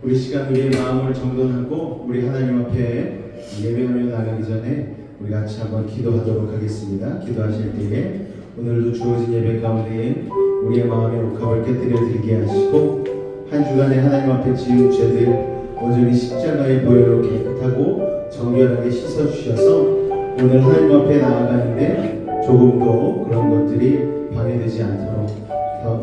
우리 시간 우리의 마음을 정돈하고 우리 하나님 앞에 예배하며 나가기 전에 우리 같이 한번 기도하도록 하겠습니다. 기도하실 때에 오늘도 주어진 예배 가운데 우리의 마음에 옥합을 깨뜨려 드리게 하시고 한 주간에 하나님 앞에 지은 죄들 온전히 십자가의 보혈로 깨끗하고 정결하게 씻어주셔서 오늘 하나님 앞에 나아가는데 조금도 그런 것들이 방해되지 않도록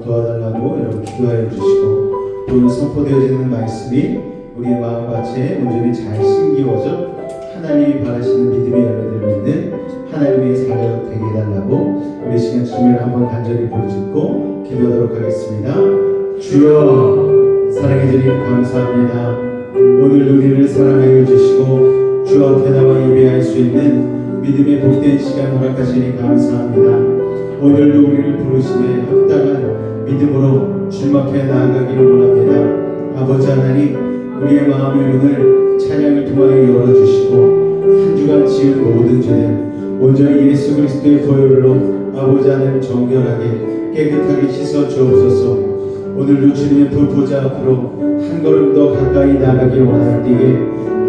도와달라고 여러분 기도하여 주시고 오늘 선포되어지는 말씀이 우리의 마음밭에 온전히 잘 심기워져 하나님이 바라시는 믿음의 열매들을 맺는 하나님의 사자가 되게 해달라고 우리 시간 주님을 한번 간절히 부르짖고 기도하도록 하겠습니다. 주여 사랑해 주님 감사합니다. 오늘 우리를 사랑하여 주시고 주 앞에 나와 예배할 수 있는 믿음의 복된 시간 허락하시니 감사합니다. 오늘도 우리를 부르심에 합당한 믿음으로 주님 앞에 나아가기를 원합니다. 아버지 하나님 우리의 마음의 문을 찬양을 통하여 열어주시고 한 주간 지은 모든 죄들 온전히 예수 그리스도의 보혈로 아버지 하나님 정결하게 깨끗하게 씻어 주옵소서. 오늘도 주님의 불보좌 앞으로 한 걸음 더 가까이 나가길 원할 때에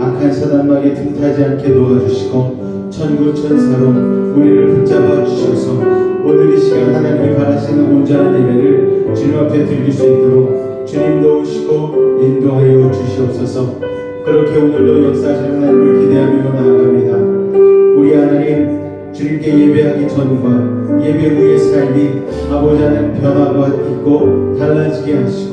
악한 사단마귀에 틈타지 않게 도와주시고 천군 천사로 우리를 붙잡아 주셔서 오늘 이 시간 하나님이 바라시는 온전한 예배를 주님 앞에 드릴 수 있도록 주님 도우시고 인도하여 주시옵소서. 그렇게 오늘도 역사하시는 하나님을 기대하며 나아갑니다. 우리 하나님 주님께 예배하기 전과 예배 후의 삶이 아버지 하나님 변화가 있고 달라지게 하시고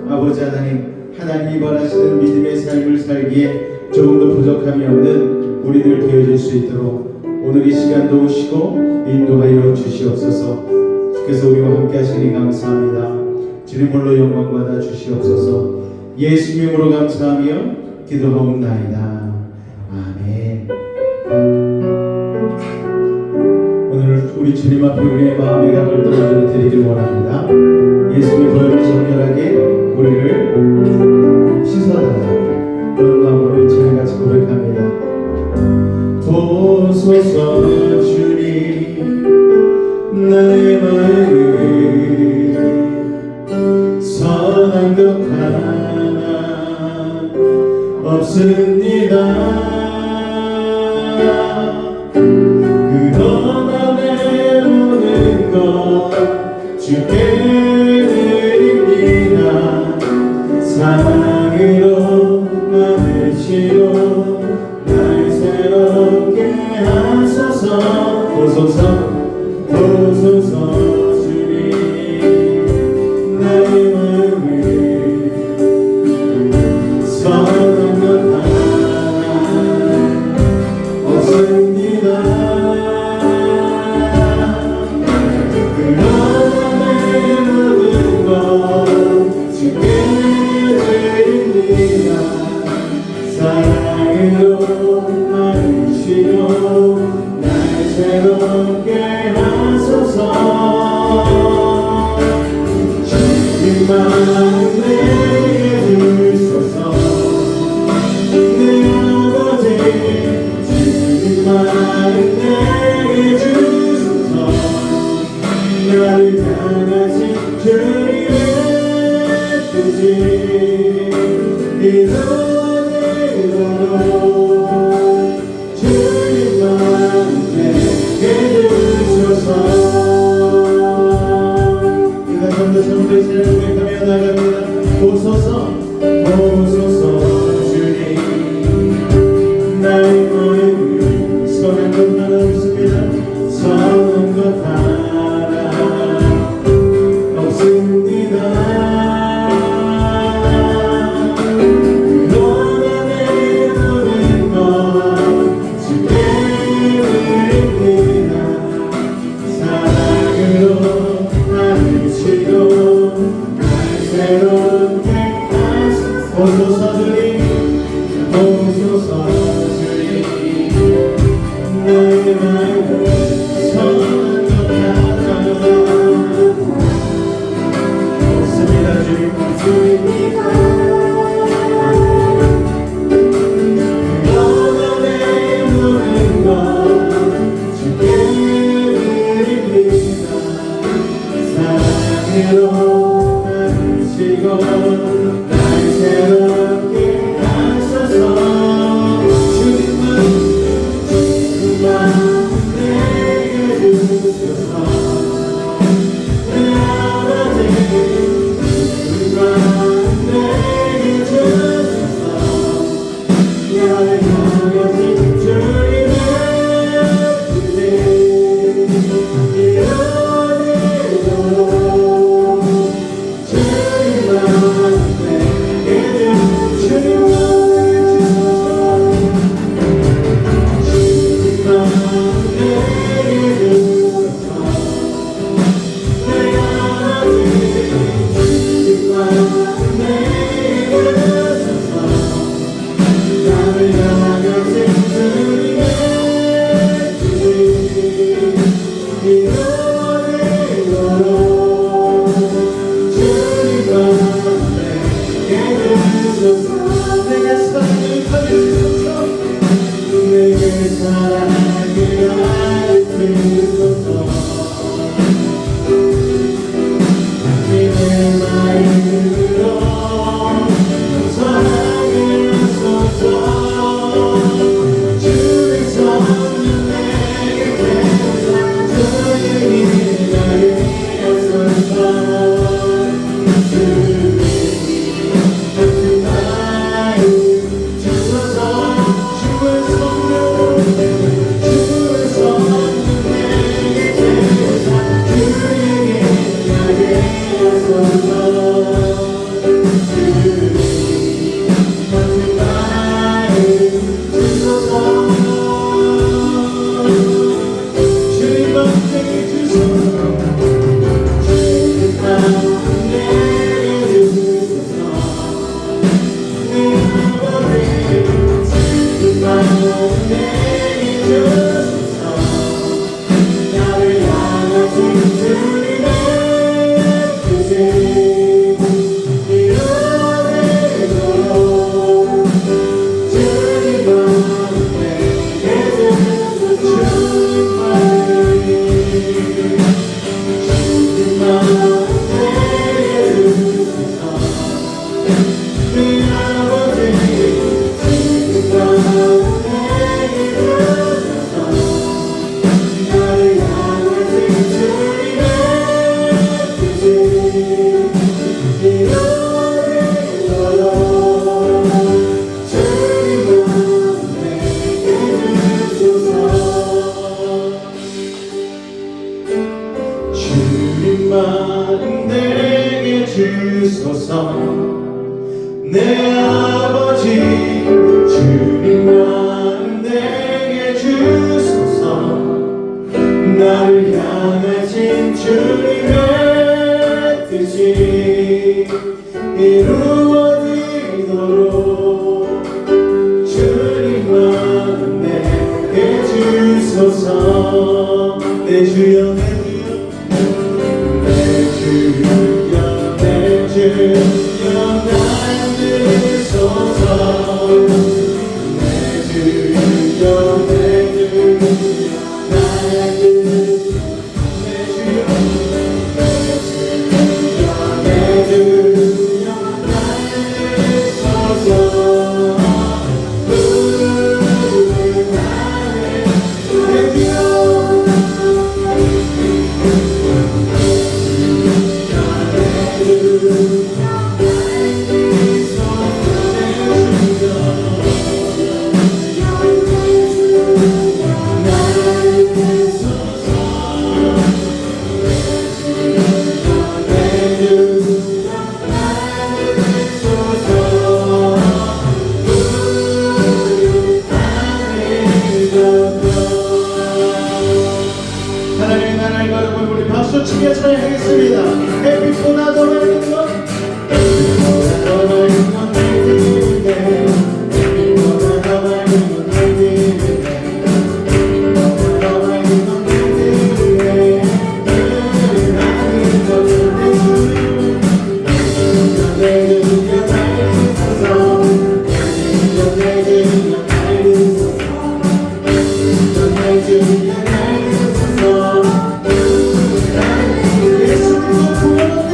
아버지 하나님 하나님이 바라시는 믿음의 삶을 살기에 조금도 부족함이 없는 우리들 되어질 수 있도록 오늘 이 시간 도우시고 인도하여 주시옵소서. 주께서 우리와 함께 하시니 감사합니다. 주님 홀로 영광 받아 주시옵소서. 예수님으로 감사하며 기도하옵나이다. 아멘. 오늘 우리 주님 앞에 우리의 마음의 각을 떨어져 드리길 원합니다. 예수님의 보혈로 정결하게 우리를 씻어달라고 그런 마음으로 이 찬양 같이 고백합니다. 보소서 주님 나의 마음을 선한 것 하나 없습니다. 그러나 내 모든 것 주께 드립니다. 사랑으로 나를 치고 날 새롭게 하소서. 보소서 주님 나의 마음을 선한 것 하나 없습니다. 그러나 내 모든 것 주께 드립니다. 사랑으로 나를 치고 날 새롭게 하소서. 주님만 내게 주소서. 내 아버지 주님만 내게 주소서. 나를 향하신 주님의 뜻이 이루어지도록 주님만 내게 주소서. 이가 좀더 정도의 사랑을 고백하며 나갑니다. 보소서 주님 나의 마음을 선한 것 하나 없습니다. 선한 것 하나 없습니다. 그러나 내 모든 것 주께 드립니다. 사랑으로 나를 치고 날 새롭게 하소서. 보소서 주님 나의 마음을 선한 것 하나 없습니다. 주님 그러나 내 모든 것 주께 드립니다. 사랑으로 나를 치고 날 새롭게 주소서. 내 아버지 주님만 내게 주소서. 나를 향하신 주님의 뜻이 이루어지도록 주님만 내게 주소서. 내 주여 내 주여 내 주여 날 들으소서. 내 주여 내 주여 날 들으소서. 내 주여 날 들으소서. 하나님의 나라를 걸어보면 우리 박수치며 찬양하겠습니다. 햇빛보다 더 밝은 것, 햇빛보다 더 밝은 건 날들인데, 햇빛보다 더 밝은 건 날들인데, 햇빛보다 더 밝은 건 날들인데, 하나님 것은 내 주여 내 주여 날 있어서. 내 주여 내 주여 날 있어서. 내 주여 날 있어서. 예수님과 구원한데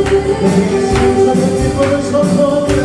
내게 생선의 기쁨을 선포합니다.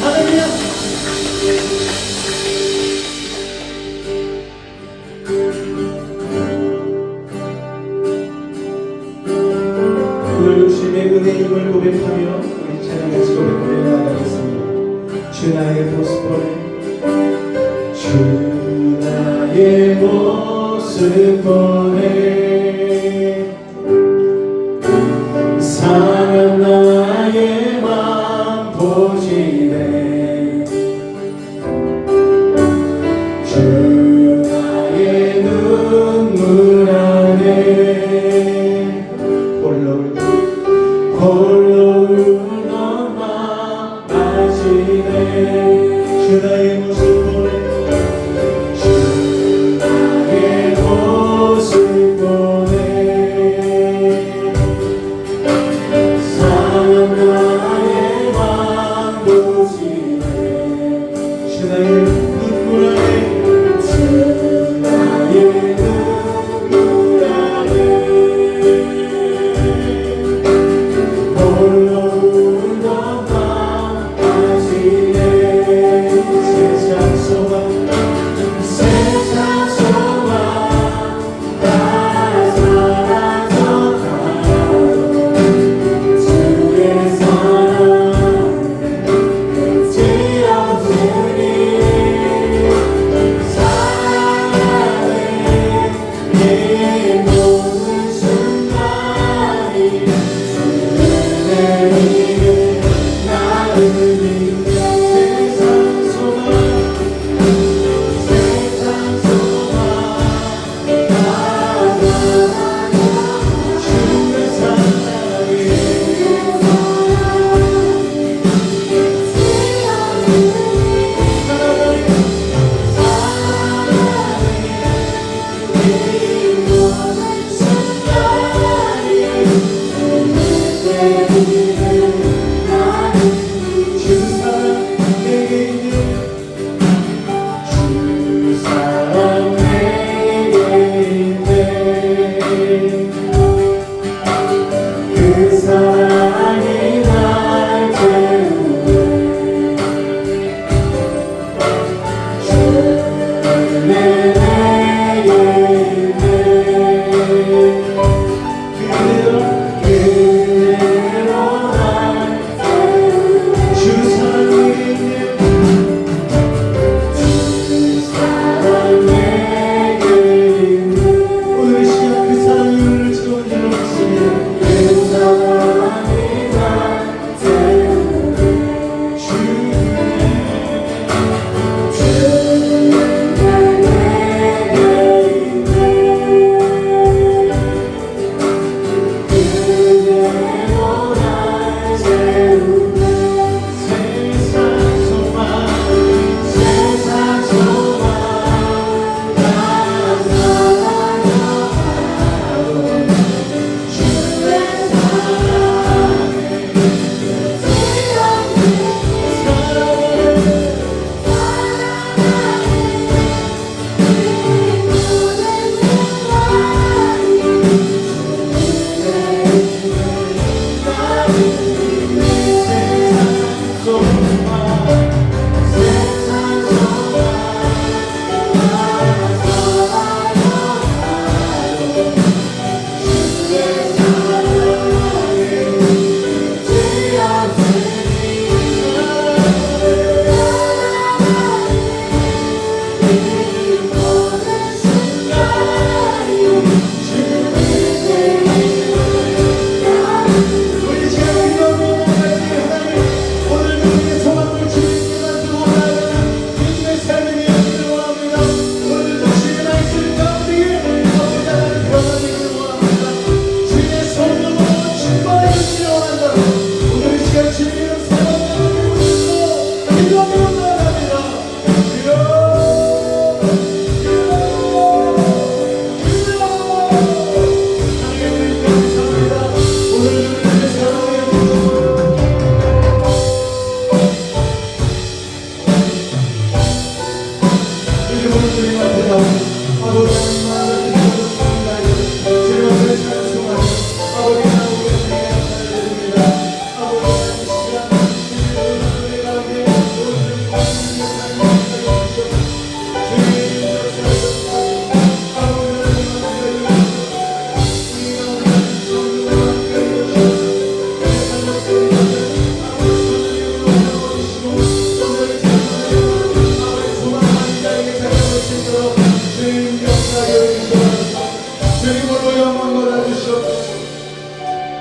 할렐루야. 오늘 주님의 은혜임을 고백하며 우리 찬양같이 고백하며 나가겠습니다. 주 나의 모습 보내, 주 나의 모습 보내, 상한 나의 맘 보시네. 주 나의 눈물 안에 홀로 울던 맘 아시네. 주 나의 모습 보내, 주 나의 모습 보내.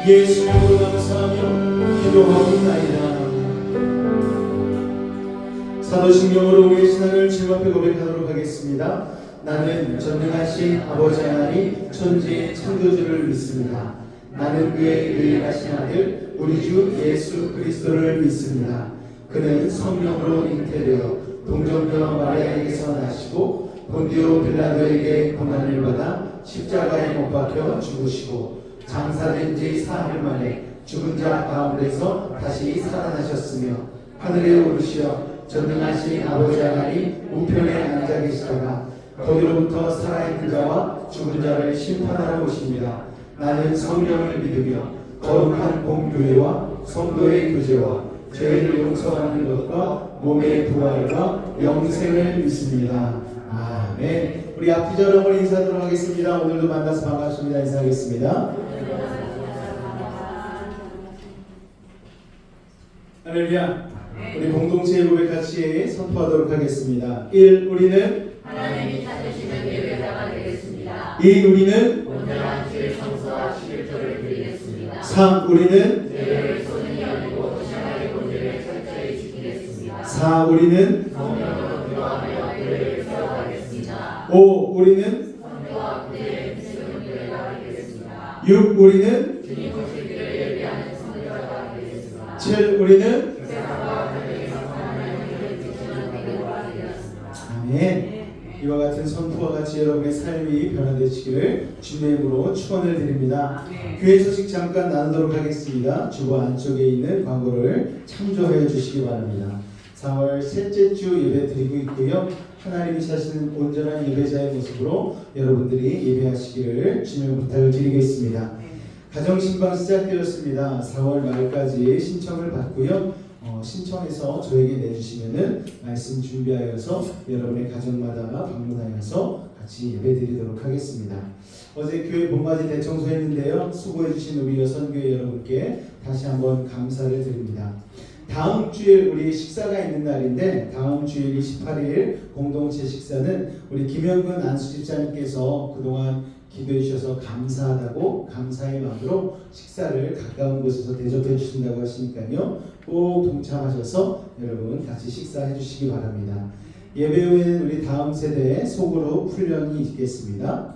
예수님으로 감사하며 기도하옵나이다. 사도신경으로 우리의 신앙을 주님 앞에 고백하도록 하겠습니다. 나는 전능하신 아버지 하나님 천지의 창조주를 믿습니다. 나는 그의 유일하신 아들 우리 주 예수 그리스도를 믿습니다. 그는 성령으로 잉태되어 동정녀 마리아에게서 나시고 본디오 빌라도에게 고난을 받아 십자가에 못 박혀 죽으시고 장사된 지 사흘 만에 죽은 자 가운데서 다시 살아나셨으며 하늘에 오르시어 전능하신 아버지 하나님 우편에 앉아 계시다가 거기로부터 살아있는 자와 죽은 자를 심판하러 오십니다. 나는 성령을 믿으며 거룩한 공교회와 성도의 교제와 죄를 용서하는 것과 몸의 부활과 영생을 믿습니다. 아멘. 우리 앞뒤절음을 인사하도록 하겠습니다. 오늘도 만나서 반갑습니다. 인사하겠습니다. 할렐루야. 우리 공동체의 고백 같이 선포하도록 하겠습니다. 1. 우리는 하나님이 찾으시는 예배자가 되겠습니다. 2. 우리는 온전한 주의 성소와 11조를 드리겠습니다. 3. 우리는 예배를 쏘는 4. 우리는 성령으로 기도하며 교회를 세워가겠습니다. 5. 우리는 성도와 그들의 미션을 나가겠습니다. 6. 우리는 주님 오시기를 예비하는 성도가 되겠습니다. 7. 우리는 세상과 하나님의 하나님의 미션을 되도록 하겠습니다. 아멘. 이와 같은 선포와 같이 여러분의 삶이 변화되시기를 주님의 이름으로 축원을 드립니다. 교회 소식 잠깐 나누도록 하겠습니다. 주보 안쪽에 있는 광고를 참조해 주시기 바랍니다. 4월 셋째 주 예배 드리고 있고요. 하나님이 사시는 온전한 예배자의 모습으로 여러분들이 예배하시기를 주님의 부탁을 드리겠습니다. 가정신방 시작되었습니다. 4월 말까지 신청을 받고요. 신청해서 저에게 내주시면은 말씀 준비하여서 여러분의 가정마다 방문하여서 같이 예배드리도록 하겠습니다. 어제 교회 봄맞이 대청소했는데요. 수고해주신 우리 여선교회 여러분께 다시 한번 감사를 드립니다. 다음 주에 우리 식사가 있는 날인데 다음 주일 28일 공동체 식사는 우리 김영근 안수집사님께서 그동안 기도해 주셔서 감사하다고 감사의 마음으로 식사를 가까운 곳에서 대접해 주신다고 하시니까요. 꼭 동참하셔서 여러분 같이 식사해 주시기 바랍니다. 예배 후에는 우리 다음 세대의 소그룹 훈련이 있겠습니다.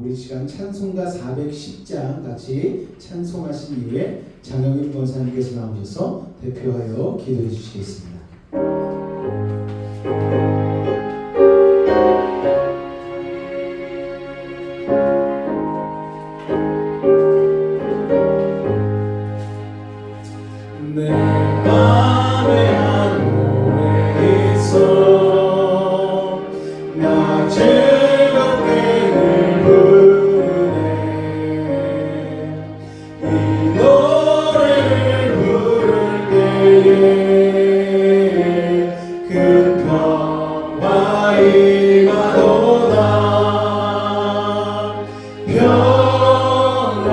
우리 시간 찬송가 410장 같이 찬송하신 이후에 장영임 권사님께서 나오셔서 대표하여 기도해 주시겠습니다. 내 맘에 한 노래 있어 나 즐겁게 늘 부르네 이 노래를 부를 때에 큰 평화 임하도다 평화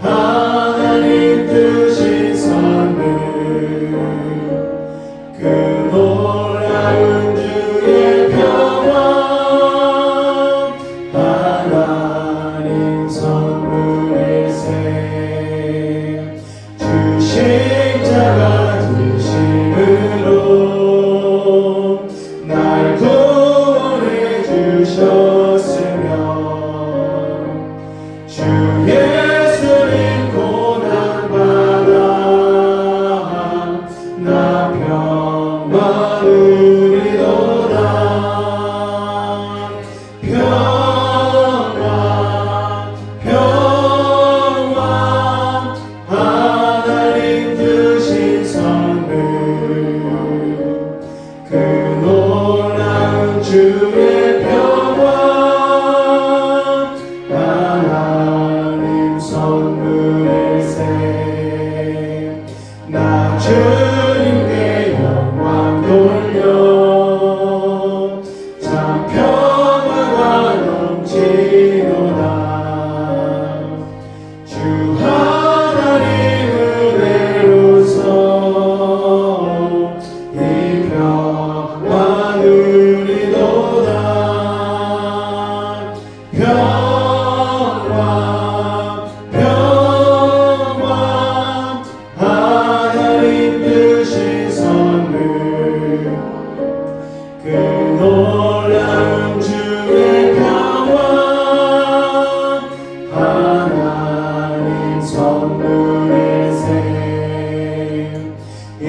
하나님 주신 선물 그 놀라운 주의 평화 하나님 선물일세 주신 자가 주심으로 날 구원해 주셨으며 주 예수님 고난받아 나 평화 누리도다 평화 하나님 주신 선물 그 놀라운 주의 평화 하나님 선물일세 나 주님께 영광 돌려 참 평화가 넘치도다 주 하나님 은혜로서 이 평화 누리도다 평화 하나님 주신 선물 그 놀라운 주의 평화 하나님 선물일세 이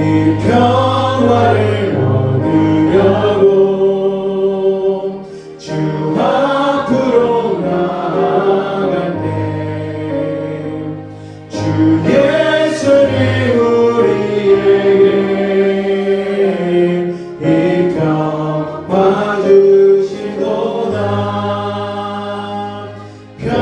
평화를 얻으려고 주 앞으로 나아갈 때 주 예수님 우리에게 이 평화 주시도다 평화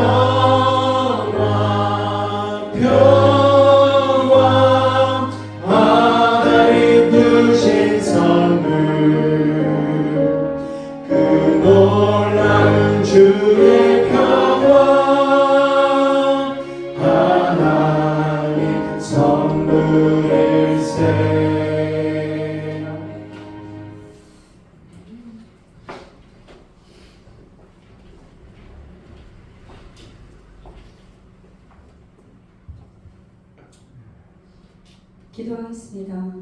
기도하겠습니다.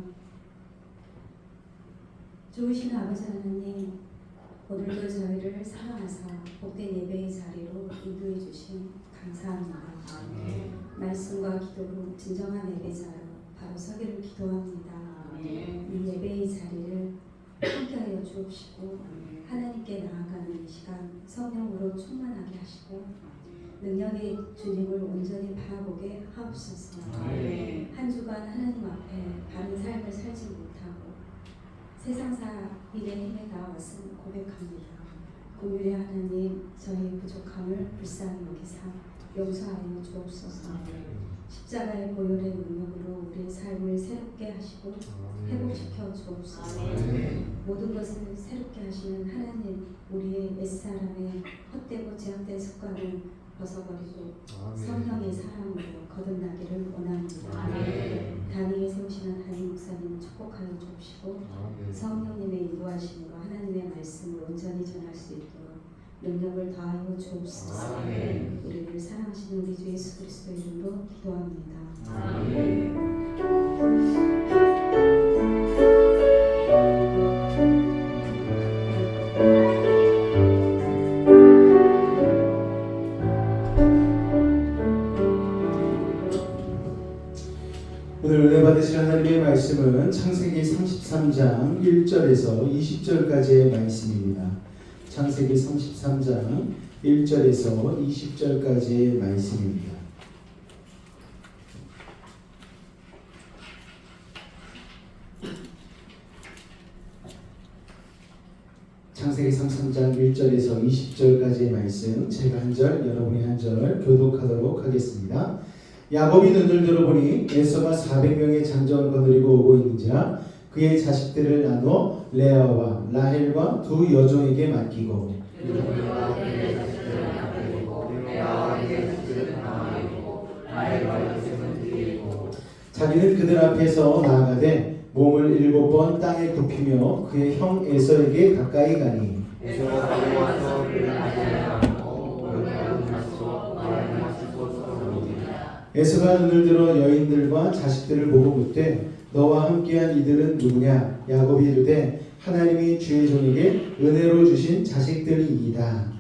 좋으신 아버지 하나님, 오늘도 저희를 사랑하사 복된 예배의 자리로 인도해 주신 감사합니다. 말씀과 기도로 진정한 예배자로 바로 서기를 기도합니다. 이 예배의 자리를 함께하여 주옵시고 하나님께 나아가는 이 시간 성령으로 충만하게 하시고 능력의 주님을 온전히 바라보게 하옵소서. 한 주간 하나님 앞에 바른 삶을 살지 못하고 세상사 일에 힘에 나왔음을 고백합니다. 긍휼의 하나님, 저희 부족함을 불쌍히 여기사 용서하여 주옵소서. 십자가의 보혈의 능력으로 우리의 삶을 새롭게 하시고 회복시켜 주옵소서. 모든 것을 새롭게 하시는 하나님, 우리의 옛사람의 헛되고 제약된 습관을 벗어버리고 성령의 사랑으로 거듭나기를 원합니다. 단위에 세우시는 하나님 목사님 축복하여 주옵시고 성령님의 인도하심으로 하나님의 말씀을 온전히 전할 수 있도록 능력을 더하여 주옵소서. 우리를 사랑하시는 우리 주 예수 그리스도 이름으로 기도합니다. 오늘 은혜 받으실 하나님의 말씀은 창세기 33장 1절에서 20절까지의 말씀입니다. 창세기 33장 1절에서 20절까지의 말씀입니다. 창세기 33장 1절에서 20절까지의 말씀, 제가 한 절, 여러분이 한 절 교독하도록 하겠습니다. 야곱이 눈을 들어보니 에서가 400명의 장정을 거느리고 오고 있는지라 그의 자식들을 나누어 레아와 라헬과 두 여종에게 맡기고 자기는 그들 앞에서 나아가되 몸을 7번 땅에 굽히며 그의 형 에서에게 가까이 가니 에서가 눈을 들어 여인들과 자식들을 보고 묻되 너와 함께한 이들은 누구냐? 야곱이 이르되 하나님이 주의 종에게 은혜로 주신 자식들이이다.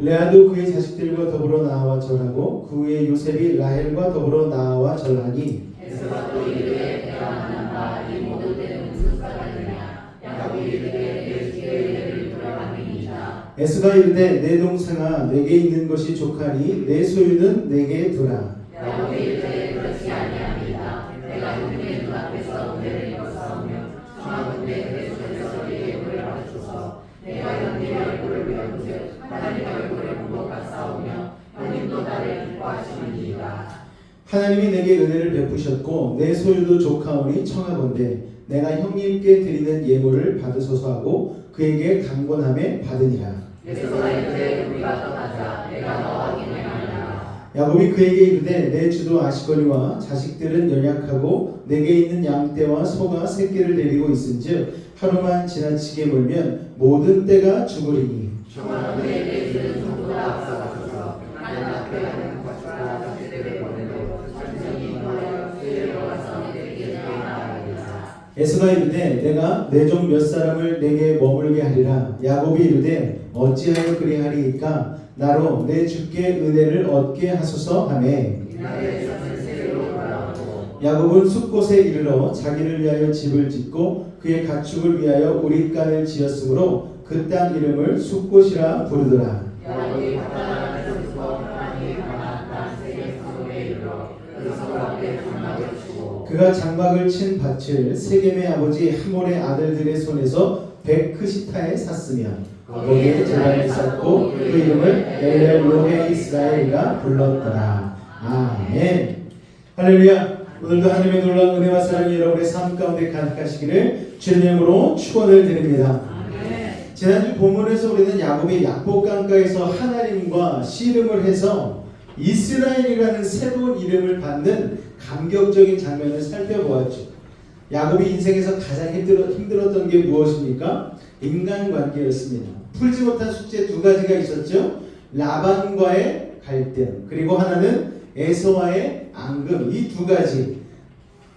레아도 그의 자식들과 더불어 나와 절하고 그 후에 요셉이 라헬과 더불어 나와 절하니 에스가 이르되 내 동생아 내게 있는 것이 족하니 내 소유는 내게 두라. 야곱이 이르되 그렇지 아니합니다. 내가 누구의 눈앞에서 은혜를 입었사오며 청하건대 내 손에서 이 예물을 받으소서. 내가 형님의 얼굴을 배운즉 하나님의 얼굴을 본 것 같사오며 형님도 나를 기뻐하시느니이다. 하나님이 내게 은혜를 베푸셨고 내 소유도 족하오니 청하건대 내가 형님께 드리는 예물을 받으소서 하고 그에게 강권함에 받으니라. 야곱이 그에게 이르되 내 주도 아시거니와 자식들은 연약하고 내게 있는 양떼와 소가 새끼를 데리고 있은즉 하루만 지나치게 몰면 모든 떼가 죽으리니 에서가 이르되 내가 내 종 몇 사람을 내게 머물게 하리라. 야곱이 이르되 어찌하여 그리하리이까 나로 내 주께 은혜를 얻게 하소서 하매 야곱은 숲곳에 이르러 자기를 위하여 집을 짓고 그의 가축을 위하여 우릿간을 지었으므로 그 땅 이름을 숲곳이라 부르더라. 그가 장막을 친 밭을 세겜의 아버지 하몰의 아들들의 손에서 베크시타에 샀으며 거기에 제단을 쌓고 그 이름을 엘레로헤 이스라엘이라 불렀더라. 아멘. 할렐루야. 오늘도 하나님의 놀라운 은혜와 사랑이 여러분의 삶 가운데 가득하시기를 주님으로 축원을 드립니다. 지난주 본문에서 우리는 야곱이 약복 강가에서 하나님과 씨름을 해서 이스라엘이라는 새로운 이름을 받는 감격적인 장면을 살펴보았죠. 야곱이 인생에서 가장 힘들었던 게 무엇입니까? 인간관계였습니다. 풀지 못한 숙제 두 가지가 있었죠. 라반과의 갈등, 그리고 하나는 에서와의 앙금, 이 두 가지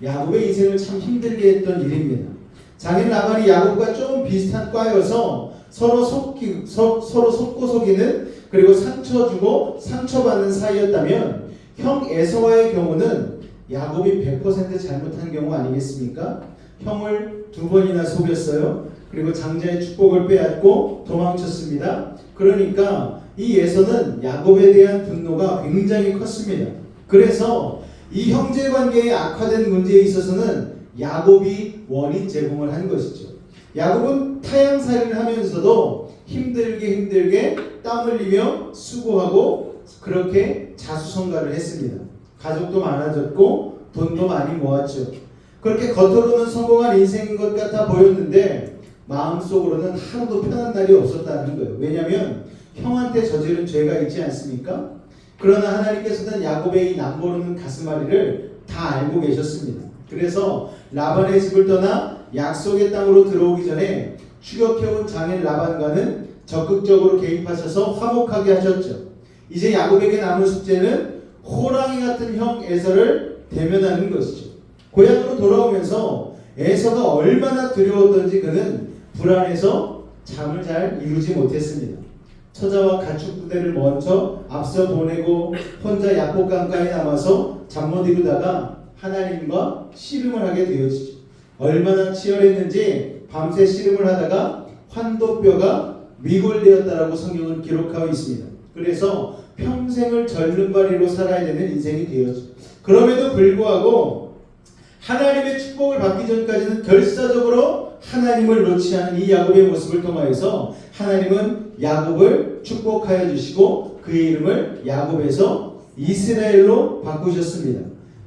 야곱의 인생을 참 힘들게 했던 일입니다. 장인 라반이 야곱과 좀 비슷한 과여서 서로 속고 속이는, 그리고 상처 주고 상처받는 사이였다면, 형 에서와의 경우는 야곱이 100% 잘못한 경우 아니겠습니까? 형을 2번이나 속였어요. 그리고 장자의 축복을 빼앗고 도망쳤습니다. 그러니까 이 에서는 야곱에 대한 분노가 굉장히 컸습니다. 그래서 이 형제 관계의 악화된 문제에 있어서는 야곱이 원인 제공을 한 것이죠. 야곱은 타향살이를 하면서도 힘들게 땀 흘리며 수고하고 그렇게 자수성가를 했습니다. 가족도 많아졌고 돈도 많이 모았죠. 그렇게 겉으로는 성공한 인생인 것 같아 보였는데 마음속으로는 하루도 편한 날이 없었다는 거예요. 왜냐하면 형한테 저지른 죄가 있지 않습니까? 그러나 하나님께서는 야곱의 이 남모르는 가슴앓이를 다 알고 계셨습니다. 그래서 라반의 집을 떠나 약속의 땅으로 들어오기 전에 추격해온 장인 라반과는 적극적으로 개입하셔서 화목하게 하셨죠. 이제 야곱에게 남은 숙제는 호랑이 같은 형 에서를 대면하는 것이죠. 고향으로 돌아오면서 에서가 얼마나 두려웠던지 그는 불안해서 잠을 잘 이루지 못했습니다. 처자와 가축 부대를 먼저 앞서 보내고 혼자 약복강가에 남아서 잠 못 이루다가 하나님과 씨름을 하게 되었죠. 얼마나 치열했는지 밤새 씨름을 하다가 환도뼈가 위골되었다라고 성경은 기록하고 있습니다. 그래서 평생을 절름발이로 살아야 되는 인생이 되었죠. 그럼에도 불구하고 하나님의 축복을 받기 전까지는 결사적으로 하나님을 놓지 않은 이 야곱의 모습을 통하여서 하나님은 야곱을 축복하여 주시고 그의 이름을 야곱에서 이스라엘로 바꾸셨습니다.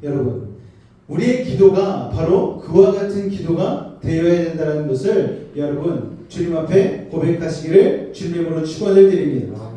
여러분, 우리의 기도가 바로 그와 같은 기도가 되어야 된다는 것을 여러분 주님 앞에 고백하시기를 주님으로 축원을 드립니다.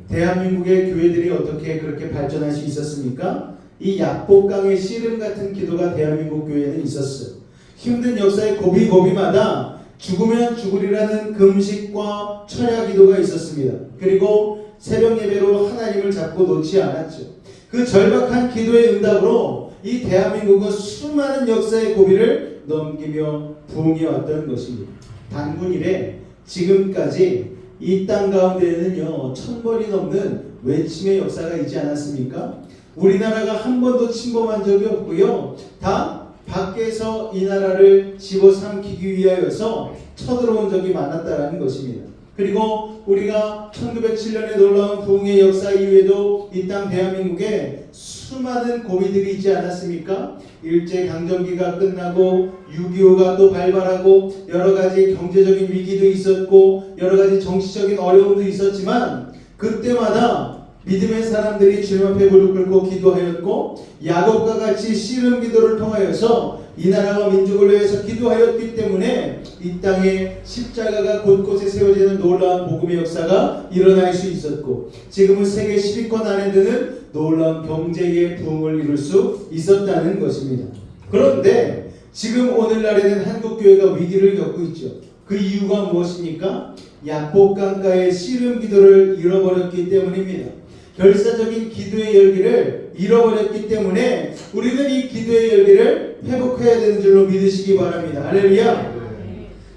대한민국의 교회들이 어떻게 그렇게 발전할 수 있었습니까? 이 약복강의 씨름 같은 기도가 대한민국 교회에는 있었어요. 힘든 역사의 고비고비마다 죽으면 죽으리라는 금식과 철야 기도가 있었습니다. 그리고 새벽 예배로 하나님을 잡고 놓지 않았죠. 그 절박한 기도의 응답으로 이 대한민국은 수많은 역사의 고비를 넘기며 부흥해 왔던 것입니다. 단군 이래 지금까지 이 땅 가운데에는요 1000번이 넘는 외침의 역사가 있지 않았습니까? 우리나라가 한 번도 침범한 적이 없고요. 다 밖에서 이 나라를 집어삼키기 위하여서 쳐들어온 적이 많았다라는 것입니다. 그리고 우리가 1907년에 놀라운 부흥의 역사 이후에도 이 땅 대한민국에 수많은 고비들이 있지 않았습니까? 일제강점기가 끝나고 6.25가 또 발발하고 여러가지 경제적인 위기도 있었고 여러가지 정치적인 어려움도 있었지만 그때마다 믿음의 사람들이 주님 앞에 무릎 꿇고 기도하였고 야곱과 같이 씨름 기도를 통하여서 이 나라와 민족을 위해서 기도하였기 때문에 이 땅에 십자가가 곳곳에 세워지는 놀라운 복음의 역사가 일어날 수 있었고 지금은 세계 10위권 안에 드는 놀라운 경제의 부흥을 이룰 수 있었다는 것입니다. 그런데 지금 오늘날에는 한국교회가 위기를 겪고 있죠. 그 이유가 무엇입니까? 약복강가의 씨름 기도를 잃어버렸기 때문입니다. 결사적인 기도의 열기를 잃어버렸기 때문에 우리는 이 기도의 열기를 회복해야 되는 줄로 믿으시기 바랍니다. 할렐루야.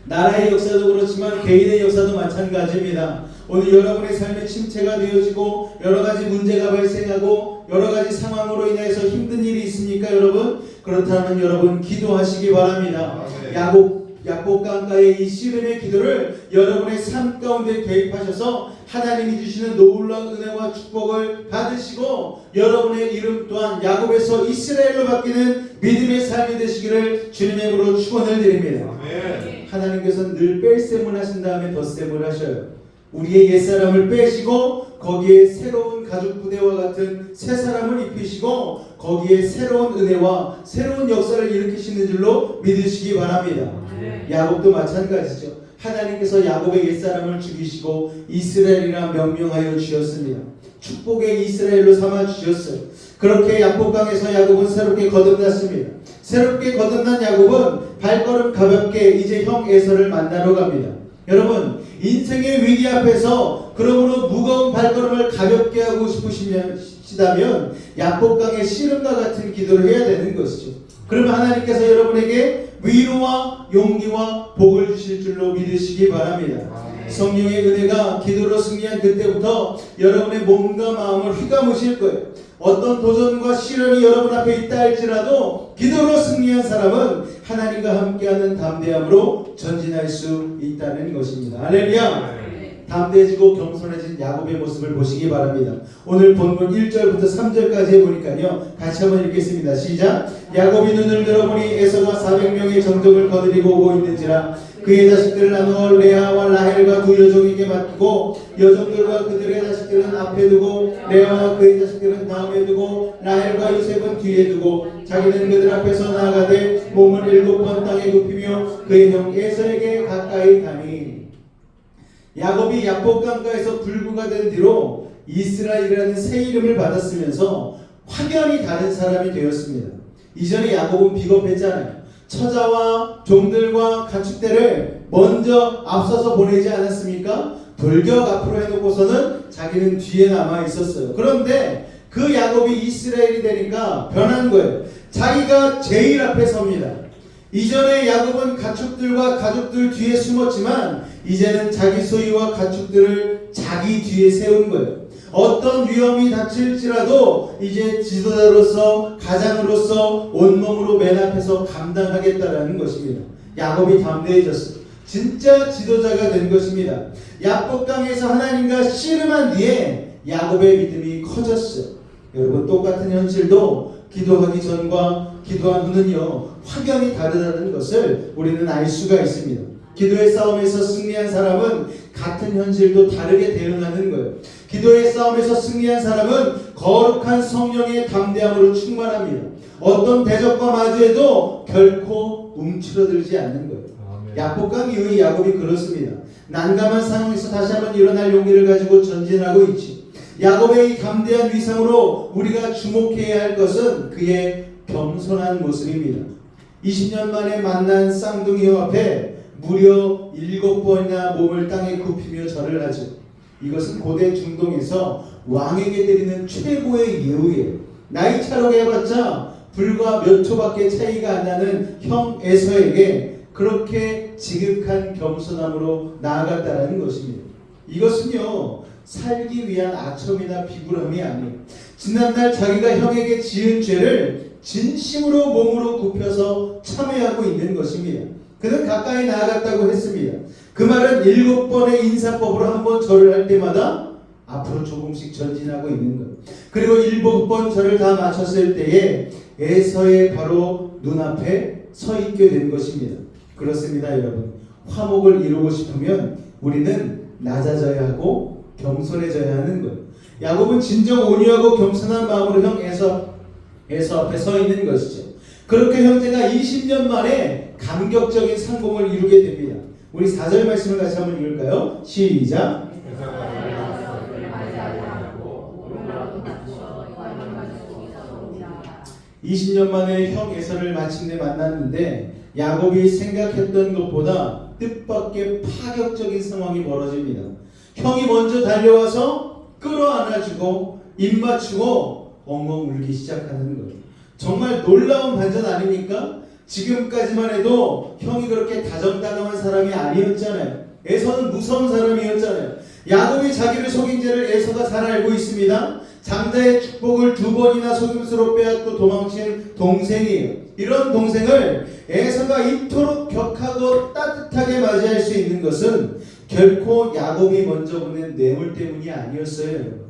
나라의 역사도 그렇지만 개인의 역사도 마찬가지입니다. 오늘 여러분의 삶에 침체가 되어지고 여러가지 문제가 발생하고 여러가지 상황으로 인해서 힘든 일이 있습니까 여러분? 그렇다면 여러분 기도하시기 바랍니다. 약복강가의 이 씨름의 기도를 여러분의 삶 가운데 개입하셔서 하나님이 주시는 놀라운 은혜와 축복을 받으시고 여러분의 이름 또한 야곱에서 이스라엘로 바뀌는 믿음의 삶이 되시기를 주님의 이름으로 축원을 드립니다. 하나님께서는 늘 뺄셈을 하신 다음에 덧셈을 하셔요. 우리의 옛사람을 빼시고 거기에 새로운 가죽 부대와 같은 새 사람을 입히시고 거기에 새로운 은혜와 새로운 역사를 일으키시는 줄로 믿으시기 바랍니다. 야곱도 마찬가지죠. 하나님께서 야곱의 옛사람을 죽이시고 이스라엘이라 명명하여 주셨습니다. 축복의 이스라엘로 삼아 주셨어요. 그렇게 약복강에서 야곱은 새롭게 거듭났습니다. 새롭게 거듭난 야곱은 발걸음 가볍게 이제 형 에서를 만나러 갑니다. 여러분 인생의 위기 앞에서 그러므로 무거운 발걸음을 가볍게 하고 싶으시면 시다면 야복강의 씨름과 같은 기도를 해야 되는 것이죠. 그러면 하나님께서 여러분에게 위로와 용기와 복을 주실 줄로 믿으시기 바랍니다. 성령의 은혜가 기도로 승리한 그때부터 여러분의 몸과 마음을 휘감으실 거예요. 어떤 도전과 시련이 여러분 앞에 있다 할지라도 기도로 승리한 사람은 하나님과 함께하는 담대함으로 전진할 수 있다는 것입니다. 할렐루야. 담대해지고 겸손해진 야곱의 모습을 보시기 바랍니다. 오늘 본문 1절부터 3절까지 보니까요, 같이 한번 읽겠습니다. 시작. 야곱이 눈을 들어보니 에서가 400명의 정적을 거느리고 오고 있는지라 그의 자식들을 나누어 레아와 라헬과 두 여종에게 맡기고 여종들과 그들의 자식들은 앞에 두고 레아와 그의 자식들은 다음에 두고 라헬과 요셉은 뒤에 두고 자기는 그들 앞에서 나아가되 몸을 7번 땅에 굽히며 그의 형 에서에게 가까이 가니. 야곱이 야복강가에서 불구가 된 뒤로 이스라엘이라는 새 이름을 받았으면서 확연히 다른 사람이 되었습니다. 이전에 야곱은 비겁했잖아요. 처자와 종들과 가축대를 먼저 앞서서 보내지 않았습니까? 돌격 앞으로 해놓고서는 자기는 뒤에 남아 있었어요. 그런데 그 야곱이 이스라엘이 되니까 변한 거예요. 자기가 제일 앞에 섭니다. 이전에 야곱은 가축들과 가족들 뒤에 숨었지만 이제는 자기 소유와 가축들을 자기 뒤에 세운 거예요. 어떤 위험이 닥칠지라도 이제 지도자로서 가장으로서 온몸으로 맨 앞에서 감당하겠다라는 것입니다. 야곱이 담대해졌어요. 진짜 지도자가 된 것입니다. 야복강에서 하나님과 씨름한 뒤에 야곱의 믿음이 커졌어요. 여러분, 똑같은 현실도 기도하기 전과 기도한 후는요, 확연히 다르다는 것을 우리는 알 수가 있습니다. 기도의 싸움에서 승리한 사람은 같은 현실도 다르게 대응하는 거예요. 기도의 싸움에서 승리한 사람은 거룩한 성령의 담대함으로 충만합니다. 어떤 대적과 마주해도 결코 움츠러들지 않는 거예요. 야복강 이후의 야곱이 그렇습니다. 난감한 상황에서 다시 한번 일어날 용기를 가지고 전진하고 있지. 야곱의 이 담대한 위상으로 우리가 주목해야 할 것은 그의 겸손한 모습입니다. 20년 만에 만난 쌍둥이 형 앞에 무려 7번이나 몸을 땅에 굽히며 절을 하죠. 이것은 고대 중동에서 왕에게 드리는 최고의 예우예요. 나이 차로 해봤자 불과 몇 초밖에 차이가 안 나는 형 에서에게 그렇게 지극한 겸손함으로 나아갔다는 것입니다. 이것은요, 살기 위한 아첨이나 비굴함이 아니에요. 지난날 자기가 형에게 지은 죄를 진심으로 몸으로 굽혀서 참회하고 있는 것입니다. 그는 가까이 나아갔다고 했습니다. 그 말은 7번의 인사법으로 한 번 절을 할 때마다 앞으로 조금씩 전진하고 있는 것. 그리고 7번 절을 다 마쳤을 때에 에서의 바로 눈앞에 서 있게 된 것입니다. 그렇습니다, 여러분. 화목을 이루고 싶으면 우리는 낮아져야 하고 겸손해져야 하는 거예요. 야곱은 진정 온유하고 겸손한 마음으로 형 에서 앞에 서 있는 것이죠. 그렇게 형제가 20년 만에 감격적인 성공을 이루게 됩니다. 우리 4절 말씀을 같이 한번 읽을까요? 시작. 20년 만에 형 에서를 마침내 만났는데 야곱이 생각했던 것보다 뜻밖의 파격적인 상황이 벌어집니다. 형이 먼저 달려와서 끌어안아주고 입맞추고 엉엉 울기 시작하는 거예요. 정말 놀라운 반전 아닙니까? 지금까지만 해도 형이 그렇게 다정다감한 사람이 아니었잖아요. 에서는 무서운 사람이었잖아요. 야곱이 자기를 속인 죄를 에서가 잘 알고 있습니다. 장자의 축복을 2번이나 속임수로 빼앗고 도망친 동생이에요. 이런 동생을 에서가 이토록 격하고 따뜻하게 맞이할 수 있는 것은 결코 야곱이 먼저 보낸 뇌물 때문이 아니었어요.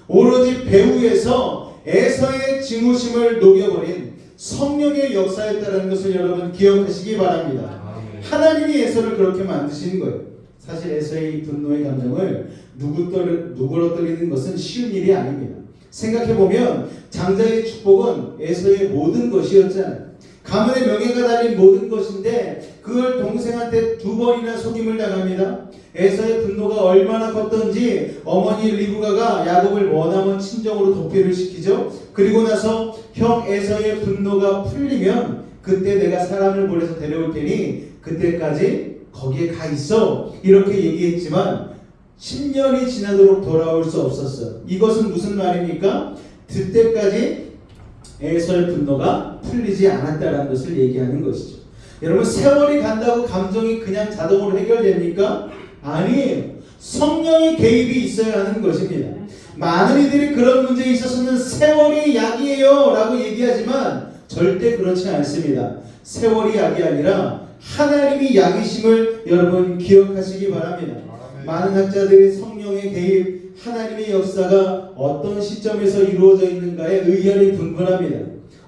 오로지 배후에서 에서의 증오심을 녹여버린 성령의 역사였다는 것을 여러분 기억하시기 바랍니다. 하나님이 에서를 그렇게 만드신 거예요. 사실 에서의 분노의 감정을 누그러뜨리는 것은 쉬운 일이 아닙니다. 생각해보면 장자의 축복은 에서의 모든 것이었잖아요. 가문의 명예가 달린 모든 것인데 그걸 동생한테 2번이나 속임을 당합니다. 에서의 분노가 얼마나 컸던지 어머니 리브가가 야곱을 머나먼 친정으로 도피를 시키죠. 그리고 나서 형 에서의 분노가 풀리면 그때 내가 사람을 보내서 데려올 테니 그때까지 거기에 가 있어, 이렇게 얘기했지만 10년이 지나도록 돌아올 수 없었어요. 이것은 무슨 말입니까? 그때까지 에서의 분노가 풀리지 않았다라는 것을 얘기하는 것이죠. 여러분, 세월이 간다고 감정이 그냥 자동으로 해결됩니까? 아니에요. 성령의 개입이 있어야 하는 것입니다. 많은 이들이 그런 문제에 있어서는 세월이 약이에요 라고 얘기하지만 절대 그렇지 않습니다. 세월이 약이 아니라 하나님이 약이심을 여러분 기억하시기 바랍니다. 많은 학자들이 성령의 개입, 하나님의 역사가 어떤 시점에서 이루어져 있는가에 의견이 분분합니다.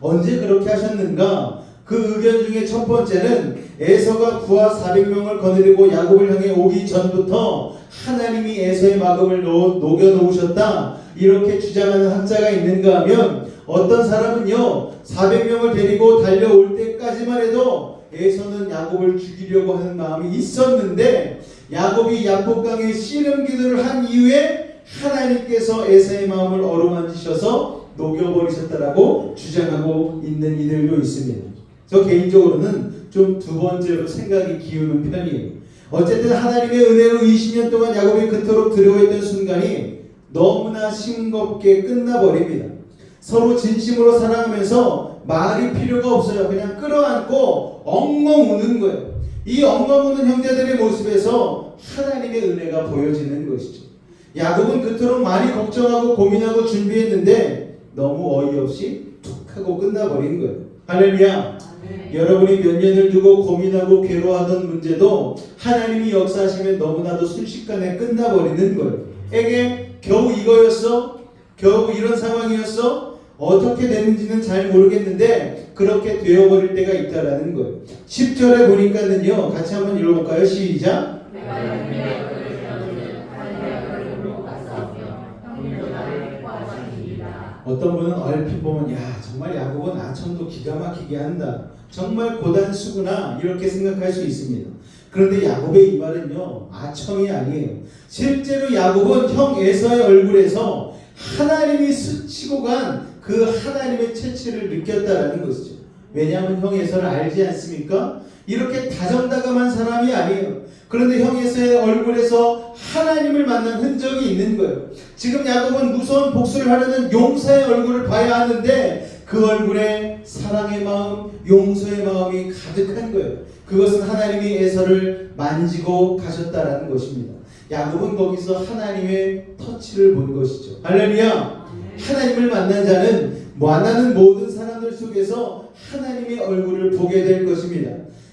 언제 그렇게 하셨는가? 그 의견 중에 첫 번째는 에서가 부하 400명을 거느리고 야곱을 향해 오기 전부터 하나님이 에서의 마음을 녹여 놓으셨다, 이렇게 주장하는 학자가 있는가 하면, 어떤 사람은요 400명을 데리고 달려올 때까지만 해도 에서는 야곱을 죽이려고 하는 마음이 있었는데 야곱이 야복강에 씨름 기도를 한 이후에 하나님께서 에서의 마음을 어루만지셔서 녹여버리셨다라고 주장하고 있는 이들도 있습니다. 저 개인적으로는 좀 두 번째로 생각이 기우는 편이에요. 어쨌든 하나님의 은혜로 20년 동안 야곱이 그토록 두려워했던 순간이 너무나 싱겁게 끝나버립니다. 서로 진심으로 사랑하면서 말이 필요가 없어요. 그냥 끌어안고 엉엉 우는 거예요. 이 엉엉 우는 형제들의 모습에서 하나님의 은혜가 보여지는 것이죠. 야곱은 그토록 많이 걱정하고 고민하고 준비했는데 너무 어이없이 툭 하고 끝나버린 거예요. 할렐루야. 여러분이 몇 년을 두고 고민하고 괴로워하던 문제도 하나님이 역사하시면 너무나도 순식간에 끝나버리는 거예요. 에게 겨우 이거였어? 겨우 이런 상황이었어? 어떻게 됐는지는 잘 모르겠는데 그렇게 되어버릴 때가 있다라는 거예요. 10절에 보니까는요, 같이 한번 읽어볼까요? 시작. 어떤 분은 얼핏 보면 야, 정말 야곱은 아첨도 기가 막히게 한다, 정말 고단수구나, 이렇게 생각할 수 있습니다. 그런데 야곱의 이 말은요 아첨이 아니에요. 실제로 야곱은 형 에서의 얼굴에서 하나님이 스치고 간 그 하나님의 채취를 느꼈다라는 것이죠. 왜냐하면 형 에서를 알지 않습니까? 이렇게 다정다감한 사람이 아니에요. 그런데 형 에서의 얼굴에서 하나님을 만난 흔적이 있는 거예요. 지금 야곱은 무서운 복수를 하려는 용사의 얼굴을 봐야 하는데 그 얼굴에 사랑의 마음, 용서의 마음이 가득한 거예요. 그것은 하나님이 에서를 만지고 가셨다라는 것입니다. 야곱은 거기서 하나님의 터치를 본 것이죠. 할렐루야. 하나님을 만난 자는 만나는 모든 사람들 속에서 하나님의 얼굴을 보게 될 것입니다.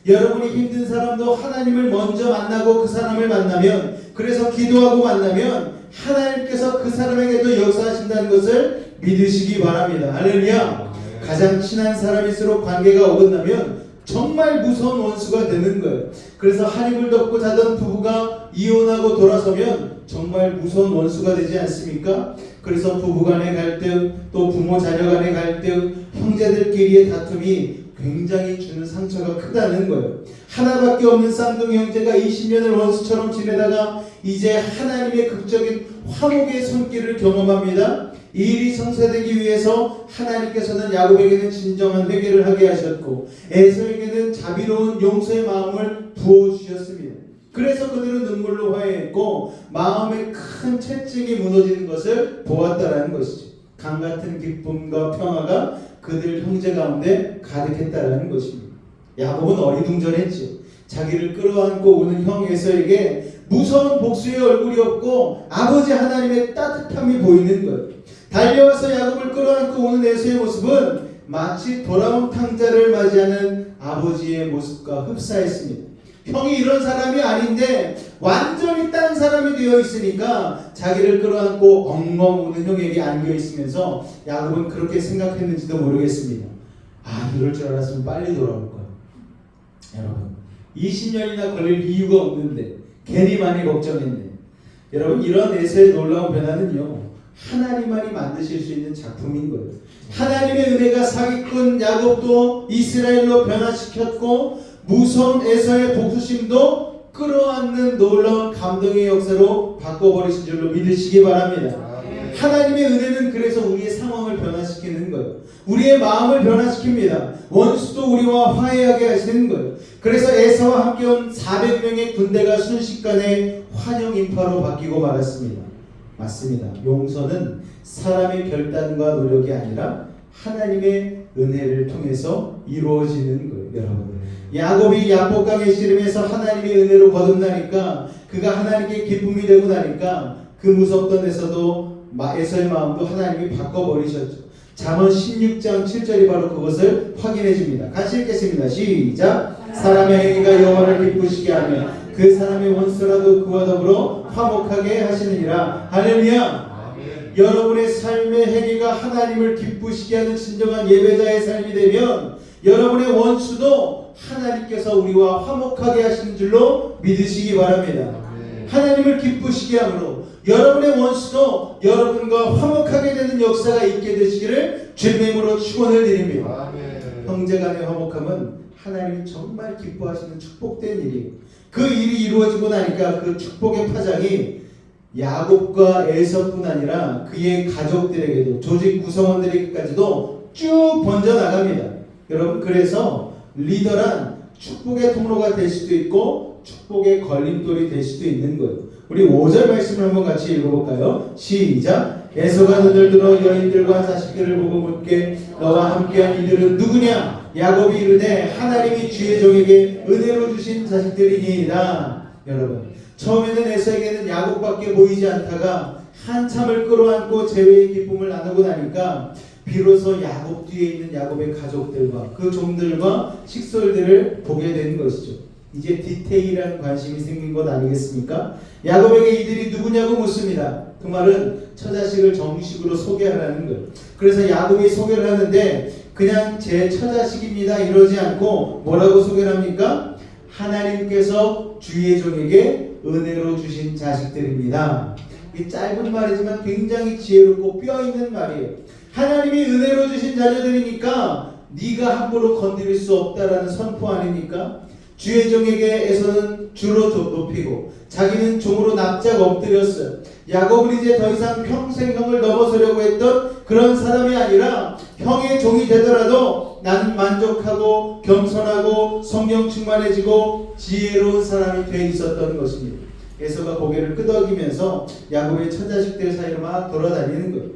여러분이 힘든 사람도 하나님을 먼저 만나고 그 사람을 만나면, 그래서 기도하고 만나면 하나님께서 그 사람에게도 역사하신다는 것을 믿으시기 바랍니다. 할렐루야. 가장 친한 사람일수록 관계가 어긋나면 정말 무서운 원수가 되는 거예요. 그래서 한 이불 덮고 자던 부부가 이혼하고 돌아서면 정말 무서운 원수가 되지 않습니까? 그래서 부부간의 갈등, 또 부모 자녀 간의 갈등, 형제들끼리의 다툼이 굉장히 주는 상처가 크다는 거예요. 하나밖에 없는 쌍둥이 형제가 20년을 원수처럼 지내다가 이제 하나님의 극적인 화목의 손길을 경험합니다. 이 일이 성사되기 위해서 하나님께서는 야곱에게는 진정한 회개를 하게 하셨고 에서에게는 자비로운 용서의 마음을 부어주셨습니다. 그래서 그들은 눈물로 화해했고 마음의 큰 채찍이 무너지는 것을 보았다라는 것이죠. 강같은 기쁨과 평화가 그들 형제 가운데 가득했다라는 것입니다. 야곱은 어리둥절했죠. 자기를 끌어안고 우는 형 에서에게 무서운 복수의 얼굴이 없고 아버지 하나님의 따뜻함이 보이는 것. 달려와서 야곱을 끌어안고 우는 에서의 모습은 마치 돌아온 탕자를 맞이하는 아버지의 모습과 흡사했습니다. 형이 이런 사람이 아닌데 완전히 딴 사람이 되어 있으니까 자기를 끌어안고 엉엉 우는 형에게 안겨 있으면서 야곱은 그렇게 생각했는지도 모르겠습니다. 아, 이럴 줄 알았으면 빨리 돌아올 거야. 여러분, 20년이나 걸릴 이유가 없는데 괜히 많이 걱정했네. 여러분, 이런 에서의 놀라운 변화는요 하나님만이 만드실 수 있는 작품인 거예요. 하나님의 은혜가 사기꾼 야곱도 이스라엘로 변화시켰고 무서운 에서의 복수심도 끌어안는 놀라운 감동의 역사로 바꿔버리신 줄로 믿으시기 바랍니다. 하나님의 은혜는 그래서 우리의 상황을 변화시키는 거예요. 우리의 마음을 변화시킵니다. 원수도 우리와 화해하게 하시는 거예요. 그래서 에서와 함께 온 400명의 군대가 순식간에 환영 인파로 바뀌고 말았습니다. 맞습니다. 용서는 사람의 결단과 노력이 아니라 하나님의 은혜를 통해서 이루어지는 거예요, 여러분. 야곱이 야복강의 씨름에서 하나님의 은혜로 거듭나니까, 그가 하나님께 기쁨이 되고 나니까 그 무섭던 에서의 마음도 하나님이 바꿔버리셨죠. 잠언 16장 7절이 바로 그것을 확인해 줍니다. 같이 읽겠습니다. 시작. 사람의 행위가 여호와를 기쁘시게 하며 그 사람의 원수라도 그와 더불어 화목하게 하시느니라. 할렐루야. 여러분의 삶의 행위가 하나님을 기쁘시게 하는 진정한 예배자의 삶이 되면 여러분의 원수도 하나님께서 우리와 화목하게 하시는 줄로 믿으시기 바랍니다. 하나님을 기쁘시게 함으로 여러분의 원수도 여러분과 화목하게 되는 역사가 있게 되시기를 주님으로 축원을 드립니다. 형제간의 화목함은 하나님이 정말 기뻐하시는 축복된 일이에요. 그 일이 이루어지고 나니까 그 축복의 파장이 야곱과 에서뿐 아니라 그의 가족들에게도, 조직 구성원들에게까지도 쭉 번져나갑니다. 여러분, 그래서 리더란 축복의 통로가 될 수도 있고 축복의 걸림돌이 될 수도 있는 거예요. 우리 5절 말씀을 한번 같이 읽어볼까요? 시작. 에서가 눈을 들어 여인들과 자식들을 보고 묻게 너와 함께한 이들은 누구냐? 야곱이 이르되 하나님이 주의 종에게 은혜로 주신 자식들이니이다. 여러분, 처음에는 에서에게는 야곱밖에 보이지 않다가 한참을 끌어안고 재회의 기쁨을 나누고 나니까 비로소 야곱 뒤에 있는 야곱의 가족들과 그 종들과 식솔들을 보게 된 것이죠. 이제 디테일한 관심이 생긴 것 아니겠습니까? 야곱에게 이들이 누구냐고 묻습니다. 그 말은 처자식을 정식으로 소개하라는 거예요. 그래서 야곱이 소개를 하는데 그냥 제 처자식입니다 이러지 않고 뭐라고 소개를 합니까? 하나님께서 주의 종에게 은혜로 주신 자식들입니다. 이 짧은 말이지만 굉장히 지혜롭고 뼈있는 말이에요. 하나님이 은혜로 주신 자녀들이니까 네가 함부로 건드릴 수 없다라는 선포 아닙니까? 주의 종에게에서는 주로 높이고 자기는 종으로 납작 엎드렸어요. 야곱은 이제 더 이상 평생 형을 넘어서려고 했던 그런 사람이 아니라 형의 종이 되더라도 나는 만족하고 겸손하고 성령 충만해지고 지혜로운 사람이 돼 있었던 것입니다. 에서가 고개를 끄덕이면서 야곱의 처자식들 사이로 막 돌아다니는 거예요.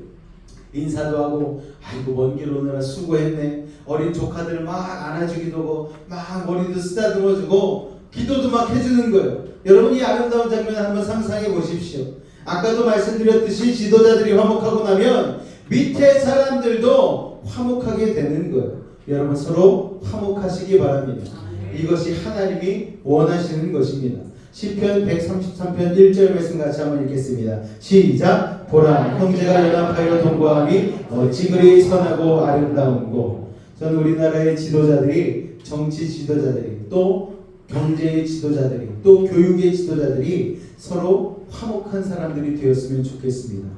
인사도 하고 아이고 먼 길 오느라 수고했네. 어린 조카들을 막 안아주기도 하고 막 머리도 쓰다듬어주고 기도도 막 해주는 거예요. 여러분, 이 아름다운 장면 한번 상상해 보십시오. 아까도 말씀드렸듯이 지도자들이 화목하고 나면 밑에 사람들도 화목하게 되는 거예요. 여러분, 서로 화목하시기 바랍니다. 이것이 하나님이 원하시는 것입니다. 시편 133편 1절 말씀 같이 한번 읽겠습니다. 시작. 보라, 형제가 연합하여 동거함이 어찌 그리 선하고 아름다운고. 저는 우리나라의 지도자들이, 정치 지도자들이, 또 경제의 지도자들이, 또 교육의 지도자들이 서로 화목한 사람들이 되었으면 좋겠습니다.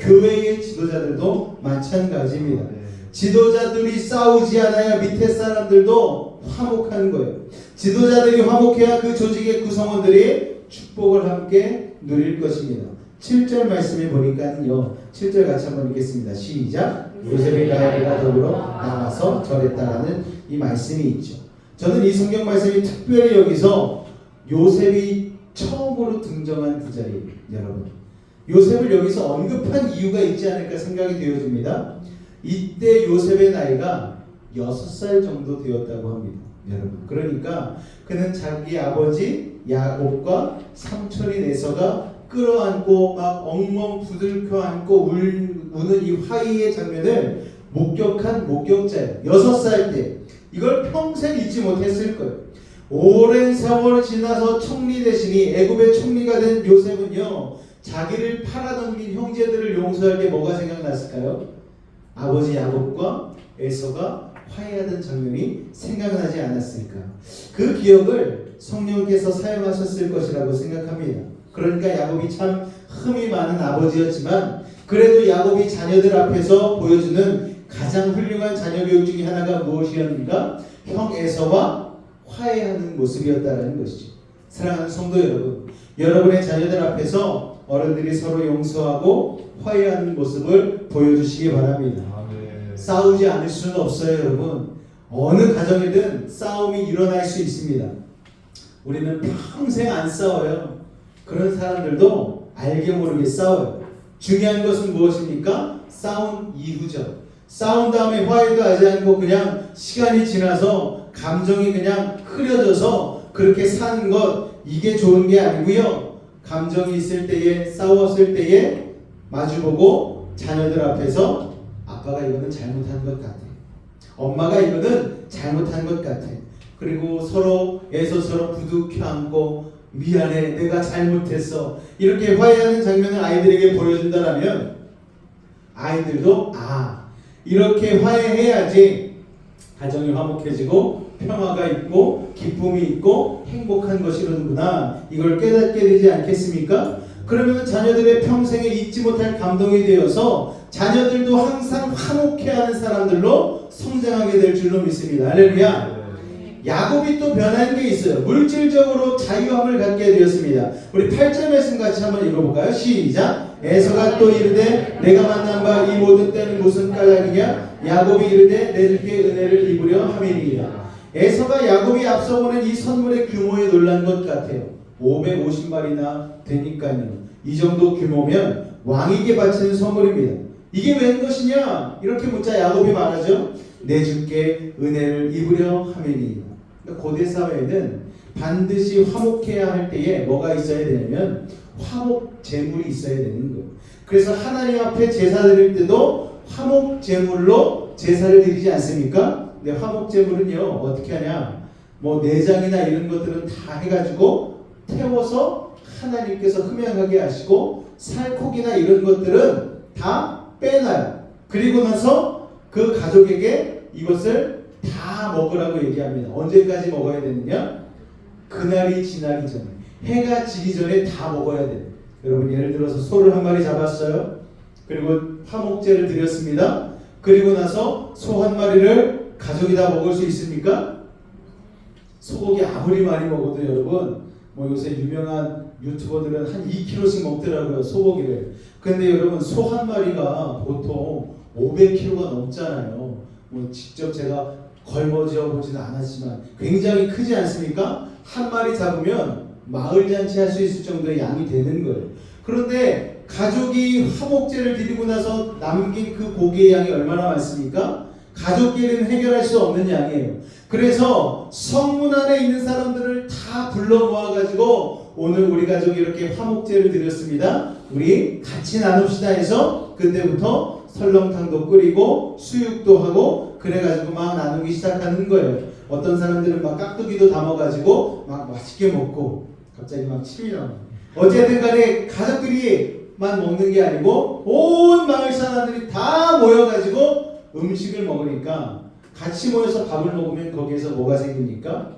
교회의 지도자들도 마찬가지입니다. 지도자들이 싸우지 않아야 밑에 사람들도 화목한 거예요. 지도자들이 화목해야 그 조직의 구성원들이 축복을 함께 누릴 것입니다. 7절 말씀에 보니까요, 7절 같이 한번 읽겠습니다. 시작. 요셉이 라헬과 더불어 나가서 절했다라는 이 말씀이 있죠. 저는 이 성경 말씀이 특별히 여기서 요셉이 처음으로 등장한 그 자리, 여러분, 요셉을 여기서 언급한 이유가 있지 않을까 생각이 되어집니다. 이때 요셉의 나이가 6살 정도 되었다고 합니다. 여러분, 그러니까 그는 자기 아버지 야곱과 삼촌인 에서가 끌어안고 막 엉엉 부들켜 안고 우는 이 화의의 장면을 목격한 목격자예요. 6살 때. 이걸 평생 잊지 못했을 거예요. 오랜 세월을 지나서 총리 대신이 애굽의 총리가 된 요셉은요, 자기를 팔아넘긴 형제들을 용서할 때 뭐가 생각났을까요? 아버지 야곱과 에서가 화해하던 장면이 생각나지 않았을까? 그 기억을 성령께서 사용하셨을 것이라고 생각합니다. 그러니까 야곱이 참 흠이 많은 아버지였지만 그래도 야곱이 자녀들 앞에서 보여주는 가장 훌륭한 자녀 교육 중에 하나가 무엇이었는가? 형 에서와 화해하는 모습이었다는 것이죠. 사랑하는 성도 여러분, 여러분의 자녀들 앞에서 어른들이 서로 용서하고 화해하는 모습을 보여주시기 바랍니다. 싸우지 않을 수는 없어요, 여러분. 어느 가정이든 싸움이 일어날 수 있습니다. 우리는 평생 안 싸워요. 그런 사람들도 알게 모르게 싸워요. 중요한 것은 무엇입니까? 싸운 이후죠. 싸운 다음에 화해도 하지 않고 그냥 시간이 지나서 감정이 그냥 흐려져서 그렇게 사는 것, 이게 좋은 게 아니고요. 감정이 있을 때에, 싸웠을 때에 마주보고 자녀들 앞에서 아빠가 이거는 잘못한 것 같아, 엄마가 이거는 잘못한 것 같아, 그리고 서로 애써 서로 부둥켜 안고 미안해, 내가 잘못했어, 이렇게 화해하는 장면을 아이들에게 보여준다면 아이들도 이렇게 화해해야지 가정이 화목해지고 평화가 있고 기쁨이 있고 행복한 것이로구나, 이걸 깨닫게 되지 않겠습니까? 그러면 자녀들의 평생에 잊지 못할 감동이 되어서 자녀들도 항상 화목해하는 사람들로 성장하게 될 줄로 믿습니다. 할렐루야. 야곱이 또 변한 게 있어요. 물질적으로 자유함을 갖게 되었습니다. 우리 8절 말씀 같이 한번 읽어볼까요? 시작. 에서가 또 이르되 내가 만난 바 이 모든 때는 무슨 까닭이냐? 야곱이 이르되 내 주께 은혜를 입으려 함이니이다. 에서가 야곱이 앞서 보낸 이 선물의 규모에 놀란 것 같아요. 550마리나 되니까요. 이 정도 규모면 왕에게 바치는 선물입니다. 이게 웬 것이냐? 이렇게 묻자 야곱이 말하죠. 내 주께 은혜를 입으려 함이니이다. 고대 사회에는 반드시 화목해야 할 때에 뭐가 있어야 되냐면 화목 제물이 있어야 되는 거예요. 그래서 하나님 앞에 제사 드릴 때도 화목 제물로 제사를 드리지 않습니까? 근데 화목 제물은요 어떻게 하냐? 뭐 내장이나 이런 것들은 다 해가지고 태워서 하나님께서 흠양하게 하시고 살코기나 이런 것들은 다 빼놔요. 그리고 나서 그 가족에게 이것을 다 먹으라고 얘기합니다. 언제까지 먹어야 되느냐? 그날이 지나기 전에, 해가 지기 전에 다 먹어야 돼요. 여러분 예를 들어서 소를 한 마리 잡았어요. 그리고 화목제를 드렸습니다. 그리고 나서 소 한 마리를 가족이 다 먹을 수 있습니까? 소고기 아무리 많이 먹어도 여러분 뭐 요새 유명한 유튜버들은 한 2kg씩 먹더라고요, 소고기를. 근데 여러분 소 한 마리가 보통 500kg가 넘잖아요. 뭐 직접 제가 걸머쥐어 보지는 않았지만 굉장히 크지 않습니까? 한 마리 잡으면 마을 잔치 할 수 있을 정도의 양이 되는 거예요. 그런데 가족이 화목제를 드리고 나서 남긴 그 고기의 양이 얼마나 많습니까? 가족끼리는 해결할 수 없는 양이에요. 그래서 성문 안에 있는 사람들을 다 불러 모아가지고 오늘 우리 가족이 이렇게 화목제를 드렸습니다. 우리 같이 나눕시다 해서 그때부터 설렁탕도 끓이고 수육도 하고 그래가지고 막 나누기 시작하는 거예요. 어떤 사람들은 막 깍두기도 담아가지고 막 맛있게 먹고 갑자기 막 침이 나와요. 어쨌든 간에 가족들이만 먹는 게 아니고 온 마을 사람들이 다 모여가지고 음식을 먹으니까 같이 모여서 밥을 먹으면 거기에서 뭐가 생깁니까?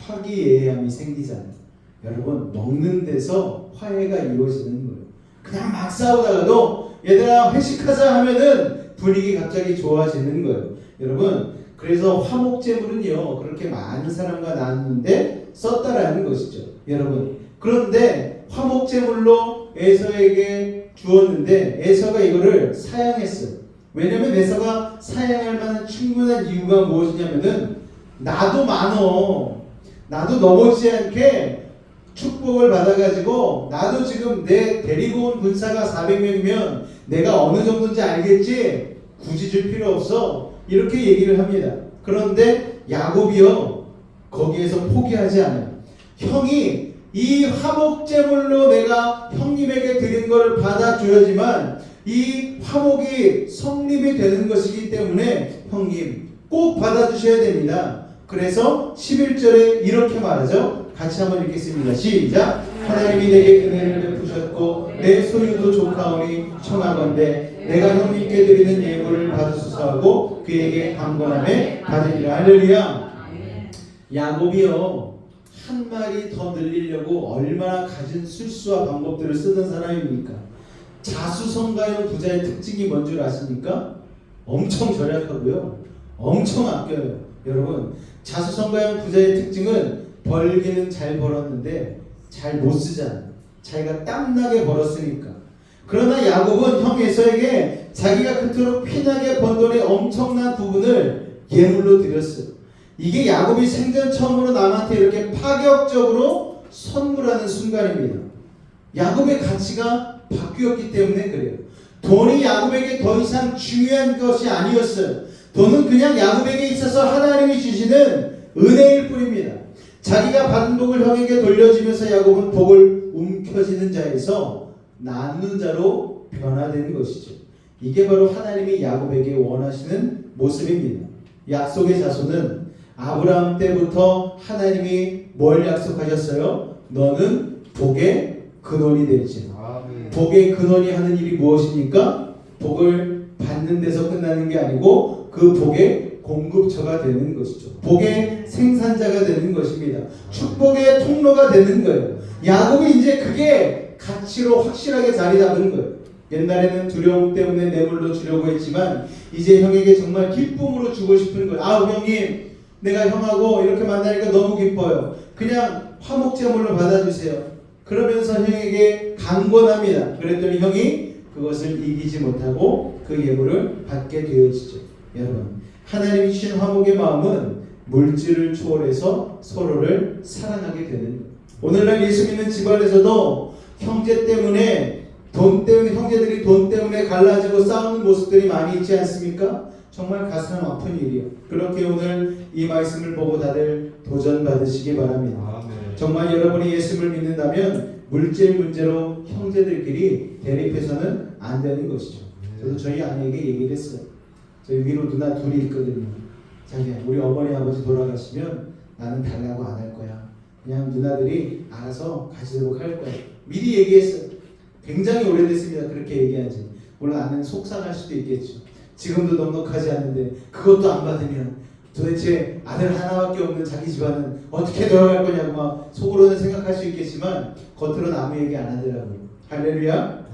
화기애애함이 생기잖아요. 여러분 먹는 데서 화해가 이루어지는 거예요. 그냥 막 싸우다가도 얘들아 회식하자 하면은 분위기 갑자기 좋아지는 거예요. 여러분 그래서 화목제물은요 그렇게 많은 사람과 나누는데 썼다라는 것이죠. 여러분 그런데 화목제물로 에서에게 주었는데 에서가 이거를 사양했어요. 왜냐면 에서가 사양할 만한 충분한 이유가 무엇이냐면은 나도 많어, 나도 넘어지지 않게 축복을 받아가지고 나도 지금 내 데리고 온 군사가 400명이면 내가 어느 정도인지 알겠지? 굳이 줄 필요 없어, 이렇게 얘기를 합니다. 그런데 야곱이요 거기에서 포기하지 않아요. 형이 이 화목제물로 내가 형님에게 드린 걸 받아줘야지만 이 화목이 성립이 되는 것이기 때문에 형님 꼭 받아주셔야 됩니다. 그래서 11절에 이렇게 말하죠. 같이 한번 읽겠습니다. 시작. 하나님이 내게 은혜를 베푸셨고 내 소유도 조카오니 청하건대 내가 형님께 드리는 예물을 받으소서 하고 그에게 강권함에 받으리라. 할렐루야. 야곱이요 한 마리 더 늘리려고 얼마나 가진 술수와 방법들을 쓰던 사람입니까? 자수성가형 부자의 특징이 뭔 줄 아십니까? 엄청 절약하고요 엄청 아껴요. 여러분 자수성가형 부자의 특징은 벌기는 잘 벌었는데 잘 못 쓰잖아요. 자기가 땀나게 벌었으니까. 그러나 야곱은 형 에서에게 자기가 그토록 피나게 번 돈의 엄청난 부분을 예물로 드렸어요. 이게 야곱이 생전 처음으로 남한테 이렇게 파격적으로 선물하는 순간입니다. 야곱의 가치가 바뀌었기 때문에 그래요. 돈이 야곱에게 더 이상 중요한 것이 아니었어요. 돈은 그냥 야곱에게 있어서 하나님이 주시는 은혜일 뿐입니다. 자기가 받은 복을 형에게 돌려주면서 야곱은 복을 움켜쥐는 자에서 나누는 자로 변화되는 것이죠. 이게 바로 하나님이 야곱에게 원하시는 모습입니다. 약속의 자손은 아브라함 때부터 하나님이 뭘 약속하셨어요? 너는 복의 근원이 될지. 복의 근원이 하는 일이 무엇입니까? 복을 받는 데서 끝나는 게 아니고 그 복의 공급처가 되는 것이죠. 복의 생산자가 되는 것입니다. 축복의 통로가 되는 거예요. 야곱이 이제 그게 가치로 확실하게 자리 잡은 거예요. 옛날에는 두려움 때문에 뇌물로 주려고 했지만 이제 형에게 정말 기쁨으로 주고 싶은 거예요. 아, 형님, 내가 형하고 이렇게 만나니까 너무 기뻐요. 그냥 화목제물로 받아주세요. 그러면서 형에게 강권합니다. 그랬더니 형이 그것을 이기지 못하고 그 예물을 받게 되어지죠. 여러분, 하나님이 주신 화목의 마음은 물질을 초월해서 서로를 사랑하게 되는 거예요. 오늘날 예수 믿는 집안에서도 형제 때문에 형제들이 돈 때문에 갈라지고 싸우는 모습들이 많이 있지 않습니까? 정말 가슴 아픈 일이에요. 그렇게 오늘 이 말씀을 보고 다들 도전 받으시기 바랍니다. 정말 여러분이 예수를 믿는다면 물질 문제로 형제들끼리 대립해서는 안 되는 것이죠. 저도 저희 아내에게 얘기를 했어요. 저희 위로 누나 둘이 있거든요. 자기야, 우리 어머니 아버지 돌아가시면 나는 달라고 안 할 거야. 그냥 누나들이 알아서 가지도록 할 거야. 미리 얘기했어요. 굉장히 오래됐습니다. 그렇게 얘기한 지. 물론 아내는 속상할 수도 있겠죠. 지금도 넉넉하지 않은데 그것도 안 받으면 도대체 아들 하나밖에 없는 자기 집안은 어떻게 돌아갈 거냐고 막 속으로는 생각할 수 있겠지만 겉으로는 아무 얘기 안 하더라고요. 할렐루야.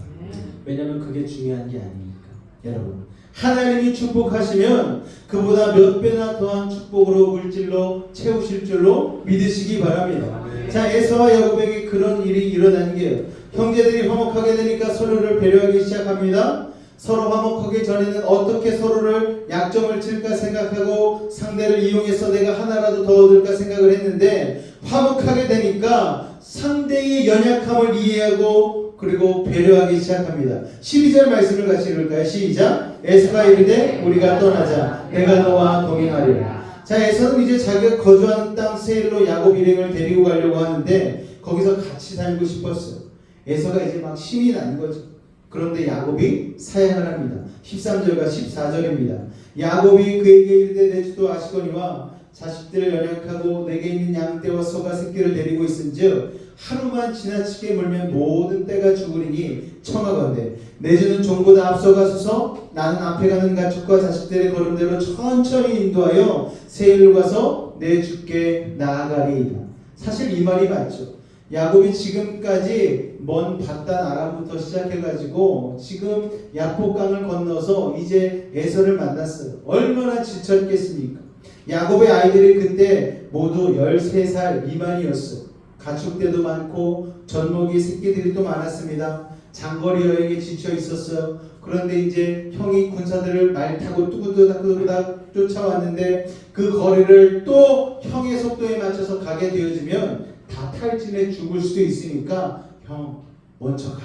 왜냐하면 그게 중요한 게 아니니까. 여러분, 하나님이 축복하시면 그보다 몇 배나 더한 축복으로 물질로 채우실 줄로 믿으시기 바랍니다. 자, 에서와 야곱에게 그런 일이 일어난 게요. 형제들이 화목하게 되니까 서로를 배려하기 시작합니다. 서로 화목하기 전에는 어떻게 서로를 약점을 칠까 생각하고 상대를 이용해서 내가 하나라도 더 얻을까 생각을 했는데 화목하게 되니까 상대의 연약함을 이해하고 그리고 배려하기 시작합니다. 12절 말씀을 같이 읽을까요? 시작. 에서가 이르되 우리가 떠나자. 내가 너와 동행하리라. 자, 에서는 이제 자기가 거주하는 땅 세일로 야곱 일행을 데리고 가려고 하는데 거기서 같이 살고 싶었어요. 에서가 이제 막 신이 난 거죠. 그런데 야곱이 사양을 합니다. 13절과 14절입니다. 야곱이 그에게 이르되 내 주도 아시거니와 자식들을 연약하고 내게 있는 양떼와 소가 새끼를 데리고 있은즉 하루만 지나치게 물면 모든 떼가 죽으리니 청하건대 내 주는 종보다 앞서가소서. 나는 앞에 가는 가축과 자식들의 걸음대로 천천히 인도하여 세일로 가서 내 주께 나아가리이다. 사실 이 말이 맞죠. 야곱이 지금까지 먼 바단 아람부터 시작해가지고 지금 야복강을 건너서 이제 에서를 만났어요. 얼마나 지쳤겠습니까? 야곱의 아이들이 그때 모두 13살 미만이었어요. 가축대도 많고 젖먹이 새끼들이 또 많았습니다. 장거리 여행에 지쳐 있었어요. 그런데 이제 형이 군사들을 말 타고 뚜구뚜구닥 쫓아왔는데 그 거리를 또 형의 속도에 맞춰서 가게 되어지면 다 탈진해 죽을 수도 있으니까 형 먼저 가.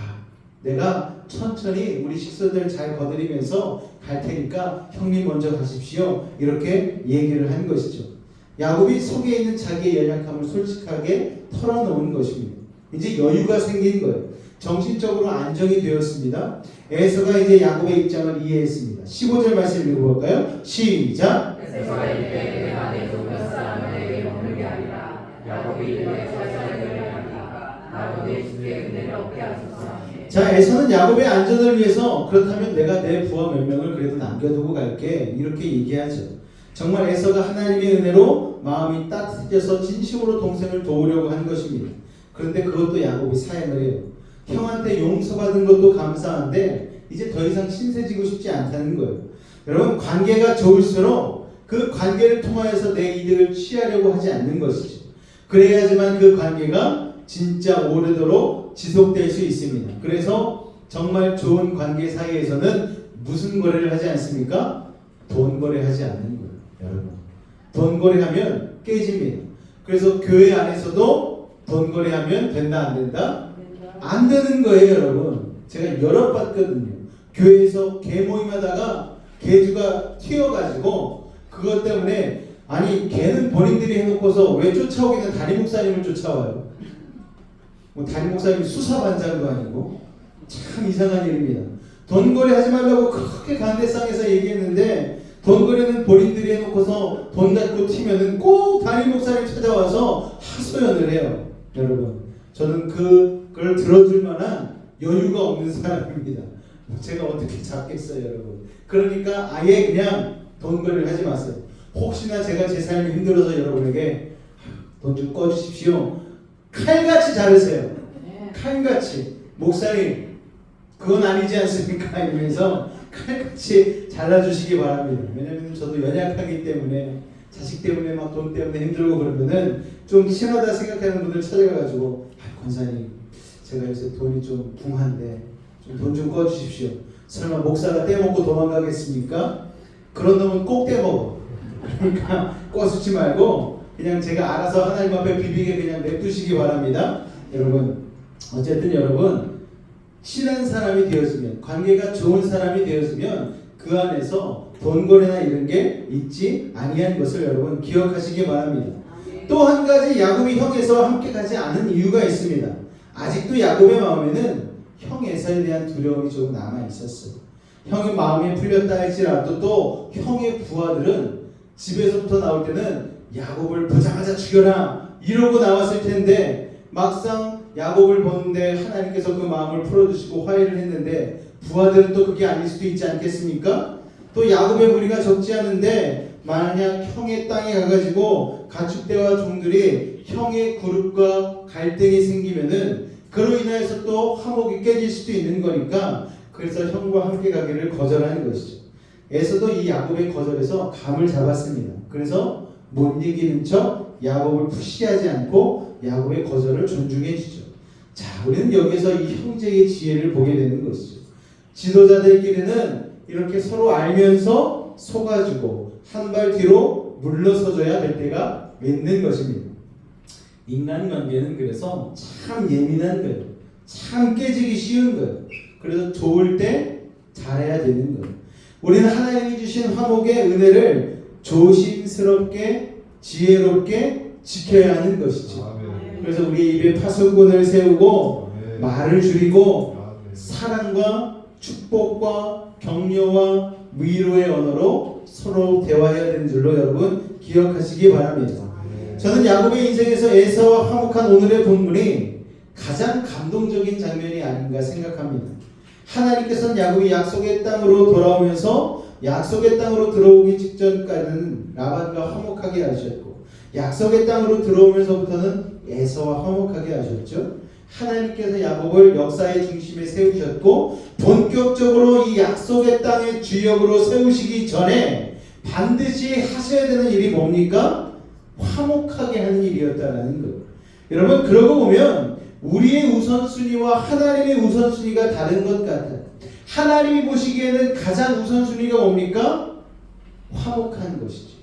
내가 천천히 우리 식소들 잘 거드리면서 갈 테니까 형님 먼저 가십시오. 이렇게 얘기를 한 것이죠. 야곱이 속에 있는 자기의 연약함을 솔직하게 털어놓은 것입니다. 이제 여유가 생긴 거예요. 정신적으로 안정이 되었습니다. 에서가 이제 야곱의 입장을 이해했습니다. 15절 말씀 읽어볼까요? 시작. 에서가 이르되 내가 내 동료 사람을 내게 먹는 게 아니라 야곱이 이르되 자신을 연약하니까 나도 내 주께 은혜를 얻게 하소서. 자, 에서는 야곱의 안전을 위해서 그렇다면 내가 내 부하 몇 명을 그래도 남겨두고 갈게 이렇게 얘기하죠. 정말 에서가 하나님의 은혜로 마음이 따뜻해져서 진심으로 동생을 도우려고 한 것입니다. 그런데 그것도 야곱이 사양을 해요. 형한테 용서받은 것도 감사한데 이제 더 이상 신세지고 싶지 않다는 거예요. 여러분, 관계가 좋을수록 그 관계를 통하여서 내 이득을 취하려고 하지 않는 것이죠. 그래야지만 그 관계가 진짜 오래도록 지속될 수 있습니다. 그래서 정말 좋은 관계 사이에서는 무슨 거래를 하지 않습니까? 돈 거래하지 않는 거예요. 여러분, 돈 거래하면 깨집니다. 그래서 교회 안에서도 돈 거래하면 된다 안 된다? 안 되는 거예요. 여러분, 제가 여러 봤거든요. 교회에서 개 모임하다가 개주가 튀어가지고 그것 때문에 아니 개는 본인들이 해놓고서 왜 쫓아오기는 담임 목사님을 쫓아와요. 뭐 담임 목사님이 수사반장도 아니고 참 이상한 일입니다. 돈거래 하지 말라고 그렇게 강대상에서 얘기했는데 돈거래는 본인들이 해놓고서 돈 갖고 튀면은 꼭 담임 목사님 찾아와서 하소연을 해요. 여러분 저는 그걸 들어줄 만한 여유가 없는 사람입니다. 제가 어떻게 잡겠어요 여러분. 그러니까 아예 그냥 돈거래를 하지 마세요. 혹시나 제가 제 삶이 힘들어서 여러분에게 돈 좀 꺼주십시오. 칼같이 자르세요. 칼같이. 목사님 그건 아니지 않습니까? 이러면서 칼같이 잘라주시기 바랍니다. 왜냐면 저도 연약하기 때문에 자식 때문에 막 돈 때문에 힘들고 그러면은 좀 친하다 생각하는 분들 찾아가가지고 권사님 제가 요새 돈이 좀 붕한데 좀 돈 좀 꺼주십시오. 설마 목사가 떼먹고 도망가겠습니까? 그런 놈은 꼭 떼먹어. 그러니까 꺼주지 말고 그냥 제가 알아서 하나님 앞에 비비게 그냥 냅두시기 바랍니다. 여러분 어쨌든 여러분 친한 사람이 되었으면 관계가 좋은 사람이 되었으면 그 안에서 돈거래나 이런 게 있지 아니한 것을 여러분 기억하시기 바랍니다. 또 한 가지 야곱이 형 에서와 함께 가지 않은 이유가 있습니다. 아직도 야곱의 마음에는 형 에사에 대한 두려움이 조금 남아 있었어요. 형의 마음이 풀렸다 할지라도 또 형의 부하들은 집에서부터 나올 때는 야곱을 보자마자 죽여라 이러고 나왔을 텐데 막상 야곱을 보는데 하나님께서 그 마음을 풀어주시고 화해를 했는데 부하들은 또 그게 아닐 수도 있지 않겠습니까? 또 야곱의 무리가 적지 않은데 만약 형의 땅에 가가지고 가축대와 종들이 형의 그룹과 갈등이 생기면은 그로 인해서 또 화목이 깨질 수도 있는 거니까 그래서 형과 함께 가기를 거절하는 것이죠. 에서도 이 야곱의 거절에서 감을 잡았습니다. 그래서 못 이기는 척 야곱을 푸시하지 않고 야곱의 거절을 존중해 주죠. 자, 우리는 여기서 이 형제의 지혜를 보게 되는 것이죠. 지도자들끼리는 이렇게 서로 알면서 속아주고 한 발 뒤로 물러서줘야 될 때가 있는 것입니다. 인간관계는 그래서 참 예민한 거예요. 참 깨지기 쉬운 거예요. 그래서 좋을 때 잘해야 되는 거예요. 우리는 하나님이 주신 화목의 은혜를 조심스럽게 지혜롭게 지켜야 하는 것이죠. 그래서 우리 입에 파수꾼을 세우고 말을 줄이고 사랑과 축복과 격려와 위로의 언어로 서로 대화해야 되는 줄로 여러분 기억하시기 바랍니다. 저는 야곱의 인생에서 에사와 화목한 오늘의 본문이 가장 감동적인 장면이 아닌가 생각합니다. 하나님께서는 야곱이 약속의 땅으로 돌아오면서 약속의 땅으로 들어오기 직전까지는 라반과 화목하게 하셨고 약속의 땅으로 들어오면서부터는 에사와 화목하게 하셨죠. 하나님께서 야곱을 역사의 중심에 세우셨고 본격적으로 이 약속의 땅의 주역으로 세우시기 전에 반드시 하셔야 되는 일이 뭡니까? 화목하게 하는 일이었다라는 거예요. 여러분 그러고 보면 우리의 우선순위와 하나님의 우선순위가 다른 것 같아요. 하나님이 보시기에는 가장 우선순위가 뭡니까? 화목한 것이죠.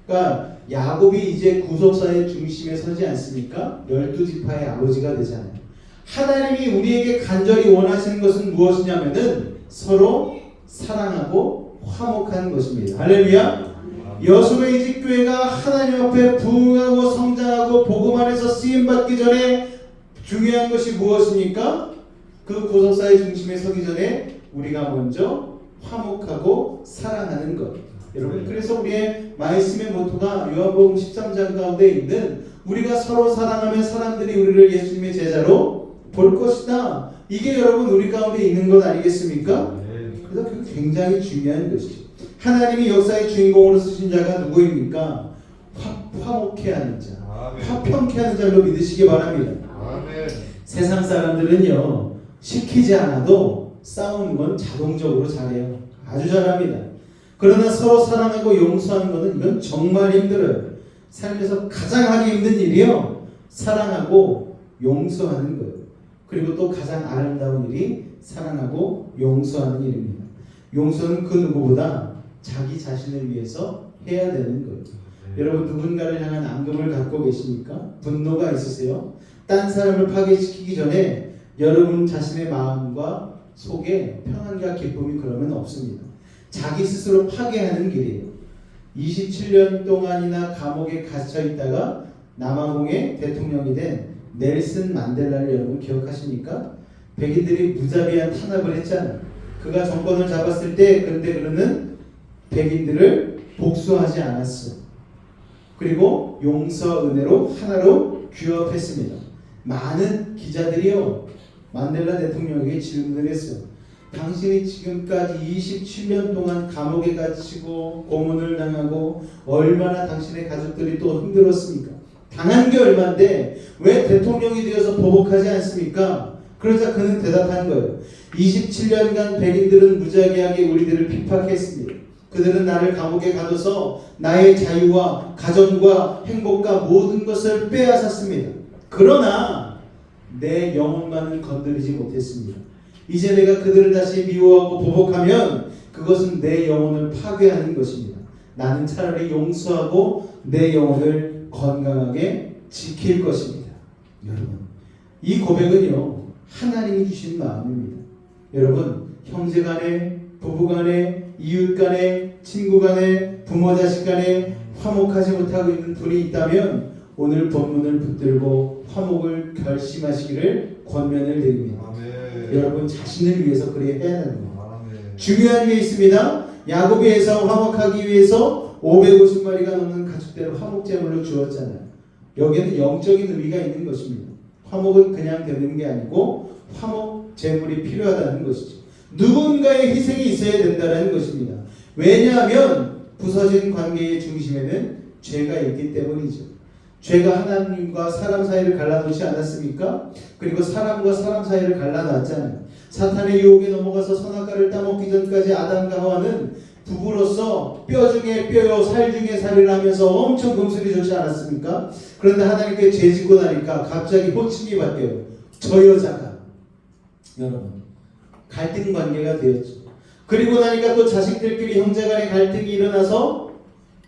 그러니까 야곱이 이제 구속사의 중심에 서지 않습니까? 12지파의 아버지가 되잖아요. 하나님이 우리에게 간절히 원하시는 것은 무엇이냐면은 서로 사랑하고 화목한 것입니다. 할렐루야. 여수의 이집교회가 하나님 앞에 부흥하고 성장하고 복음 안에서 쓰임받기 전에 중요한 것이 무엇입니까? 그 구속사의 중심에 서기 전에 우리가 먼저 화목하고 사랑하는 것. 여러분 그래서 우리의 말씀의 모토가 요한복음 13장 가운데 있는 우리가 서로 사랑하면 사람들이 우리를 예수님의 제자로 볼 것이다. 이게 여러분 우리 가운데 있는 것 아니겠습니까? 그래서 그게 굉장히 중요한 것이죠. 하나님이 역사의 주인공으로 쓰신 자가 누구입니까? 화목해 하는 자, 화평케 하는 자로 믿으시기 바랍니다. 세상 사람들은요 시키지 않아도 싸우는 건 자동적으로 잘해요. 아주 잘합니다. 그러나 서로 사랑하고 용서하는 것은 이건 정말 힘들어요. 삶에서 가장 하기 힘든 일이요 사랑하고 용서하는 거예요. 그리고 또 가장 아름다운 일이 사랑하고 용서하는 일입니다. 용서는 그 누구보다 자기 자신을 위해서 해야 되는 거예요. 여러분 누군가를 향한 앙금을 갖고 계십니까? 분노가 있으세요? 딴 사람을 파괴시키기 전에 여러분 자신의 마음과 속에 평안과 기쁨이 그러면 없습니다. 자기 스스로 파괴하는 길이에요. 27년 동안이나 감옥에 갇혀 있다가 남아공의 대통령이 된 넬슨 만델라를 여러분 기억하십니까? 백인들이 무자비한 탄압을 했잖아요. 그가 정권을 잡았을 때 그런데 그는 백인들을 복수하지 않았어요. 그리고 용서 은혜로 하나로 규합했습니다. 많은 기자들이요 만델라 대통령에게 질문을 했어요. 당신이 지금까지 27년 동안 감옥에 갇히고 고문을 당하고 얼마나 당신의 가족들이 또 힘들었습니까? 당한 게 얼마인데 왜 대통령이 되어서 보복하지 않습니까? 그러자 그는 대답한 거예요. 27년간 백인들은 무자비하게 우리들을 핍박했습니다. 그들은 나를 감옥에 가둬서 나의 자유와 가정과 행복과 모든 것을 빼앗았습니다. 그러나 내 영혼만은 건드리지 못했습니다. 이제 내가 그들을 다시 미워하고 보복하면 그것은 내 영혼을 파괴하는 것입니다. 나는 차라리 용서하고 내 영혼을 건강하게 지킬 것입니다. 여러분, 이 고백은요 하나님이 주신 마음입니다. 여러분, 형제간에, 부부간에, 이웃간에, 친구간에, 부모 자식간에 화목하지 못하고 있는 분이 있다면 오늘 본문을 붙들고 화목을 결심하시기를 권면을 드립니다. 아멘. 여러분 자신을 위해서 그래야 해야 합니다. 아멘. 중요한 게 있습니다. 야곱이 에사우 화목하기 위해서 550마리가 넘는 가축들을 화목제물로 주었잖아요. 여기에는 영적인 의미가 있는 것입니다. 화목은 그냥 되는 게 아니고 화목제물이 필요하다는 것이죠. 누군가의 희생이 있어야 된다는 것입니다. 왜냐하면 부서진 관계의 중심에는 죄가 있기 때문이죠. 죄가 하나님과 사람 사이를 갈라놓지 않았습니까? 그리고 사람과 사람 사이를 갈라놨잖아요. 사탄의 유혹에 넘어가서 선악과를 따먹기 전까지 아담과 하와는 부부로서 뼈 중에 뼈요 살 중에 살이라 하면서 엄청 금슬이 좋지 않았습니까? 그런데 하나님께 죄짓고 나니까 갑자기 호칭이 바뀌어요. 저 여자가. 여러분, 갈등 관계가 되었죠. 그리고 나니까 또 자식들끼리 형제간의 갈등이 일어나서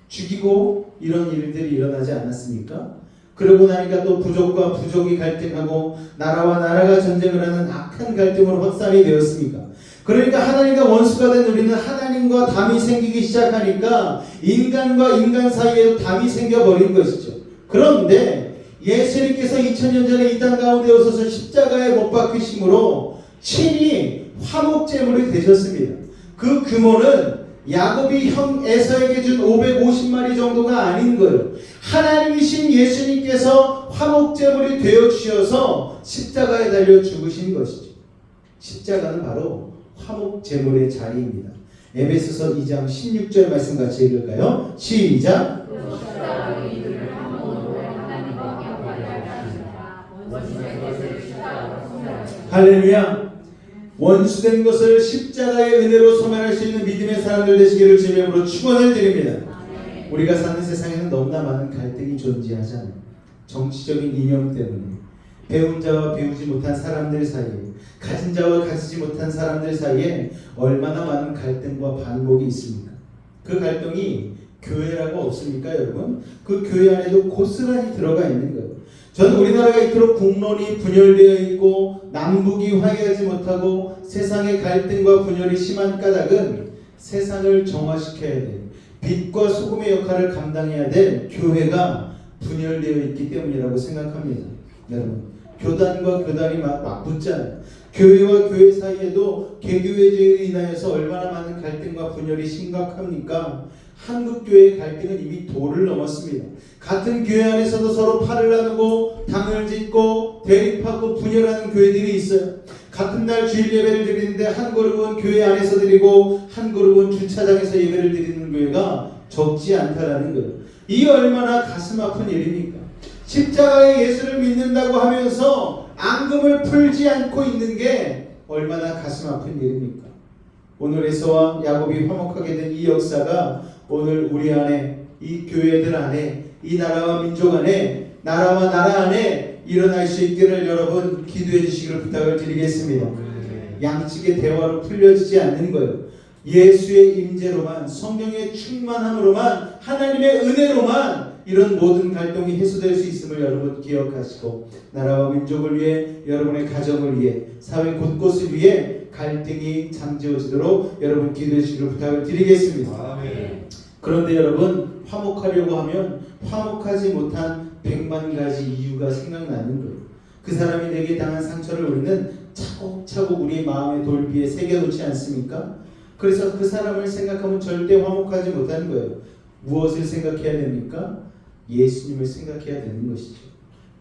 죽이고 이런 일들이 일어나지 않았습니까? 그러고 나니까 또 부족과 부족이 갈등하고 나라와 나라가 전쟁을 하는 악한 갈등으로 확산이 되었습니까? 그러니까 하나님과 원수가 된 우리는 하나님과 담이 생기기 시작하니까 인간과 인간 사이에도 담이 생겨버린 것이죠. 그런데 예수님께서 2000년 전에 이 땅 가운데 오셔서 십자가에 못 박히심으로 친히 화목제물이 되셨습니다. 그 규모는 야곱이 형 에서에게 준 550마리 정도가 아닌 거예요. 하나님이신 예수님께서 화목제물이 되어 주셔서 십자가에 달려 죽으신 것이죠. 십자가는 바로 화목제물의 자리입니다. 에베소서 2장 16절 말씀 같이 읽을까요? 시작. 할렐루야. 원수된 것을 십자가의 은혜로 소멸할 수 있는 믿음의 사람들 되시기를 주님으로 축원을 드립니다. 우리가 사는 세상에는 너무나 많은 갈등이 존재하잖아요. 정치적인 이념 때문에, 배운 자와 배우지 못한 사람들 사이에, 가진 자와 가지지 못한 사람들 사이에 얼마나 많은 갈등과 반복이 있습니까? 그 갈등이 교회라고 없습니까, 여러분? 그 교회 안에도 고스란히 들어가 있는 거예요. 저는 우리나라가 이토록 국론이 분열되어 있고 남북이 화해하지 못하고 세상의 갈등과 분열이 심한 까닭은 세상을 정화시켜야 돼. 빛과 소금의 역할을 감당해야 될 교회가 분열되어 있기 때문이라고 생각합니다. 여러분, 교단과 교단이 맞붙잖아요. 교회와 교회 사이에도 개교회제에 인하여서 얼마나 많은 갈등과 분열이 심각합니까? 한국교회의 갈등은 이미 도를 넘었습니다. 같은 교회 안에서도 서로 팔을 나누고 당을 짓고 대립하고 분열하는 교회들이 있어요. 같은 날 주일 예배를 드리는데 한 그룹은 교회 안에서 드리고 한 그룹은 주차장에서 예배를 드리는 교회가 적지 않다라는 거예요. 이 얼마나 가슴 아픈 일입니까? 십자가의 예수를 믿는다고 하면서 앙금을 풀지 않고 있는 게 얼마나 가슴 아픈 일입니까? 오늘 에서와 야곱이 화목하게 된 이 역사가 오늘 우리 안에, 이 교회들 안에, 이 나라와 민족 안에, 나라와 나라 안에 일어날 수 있기를 여러분 기도해 주시기를 부탁을 드리겠습니다. 양측의 대화로 풀려지지 않는 거예요. 예수의 임재로만, 성령의 충만함으로만, 하나님의 은혜로만 이런 모든 갈등이 해소될 수 있음을 여러분 기억하시고 나라와 민족을 위해 여러분의 가정을 위해 사회 곳곳을 위해 갈등이 잠재워지도록 여러분 기도해 주시기를 부탁을 드리겠습니다. 그런데 여러분 화목하려고 하면 화목하지 못한 100만 가지 이유가 생각나는 거예요. 그 사람이 내게 당한 상처를 우리는 차곡차곡 우리 마음의 돌비에 새겨놓지 않습니까? 그래서 그 사람을 생각하면 절대 화목하지 못하는 거예요. 무엇을 생각해야 됩니까? 예수님을 생각해야 되는 것이죠.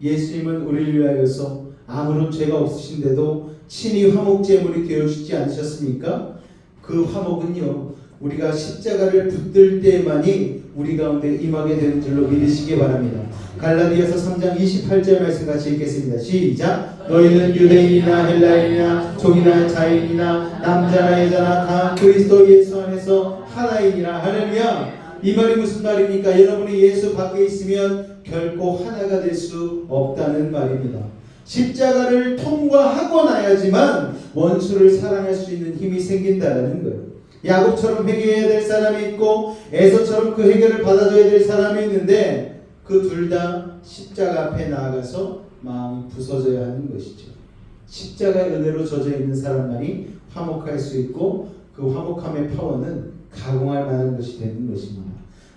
예수님은 우리를 위하여서 아무런 죄가 없으신데도 친히 화목제물이 되어주지 않으셨습니까? 그 화목은요 우리가 십자가를 붙들 때만이 우리 가운데 임하게 되는 줄로 믿으시기 바랍니다. 갈라디아서 3장 28절 말씀 같이 읽겠습니다. 시작. 너희는 유대인이나 헬라인이나 종이나 자인이나 남자나 여자나 다 그리스도 예수 안에서 하나이니라. 할렐루야. 이 말이 무슨 말입니까? 여러분이 예수 밖에 있으면 결코 하나가 될 수 없다는 말입니다. 십자가를 통과하고 나야지만 원수를 사랑할 수 있는 힘이 생긴다는 거예요. 야곱처럼 회개해야 될 사람이 있고 에서처럼 그 해결을 받아줘야 될 사람이 있는데 그 둘 다 십자가 앞에 나아가서 마음이 부서져야 하는 것이죠. 십자가의 은혜로 젖어 있는 사람만이 화목할 수 있고 그 화목함의 파워는 가공할 만한 것이 되는 것입니다.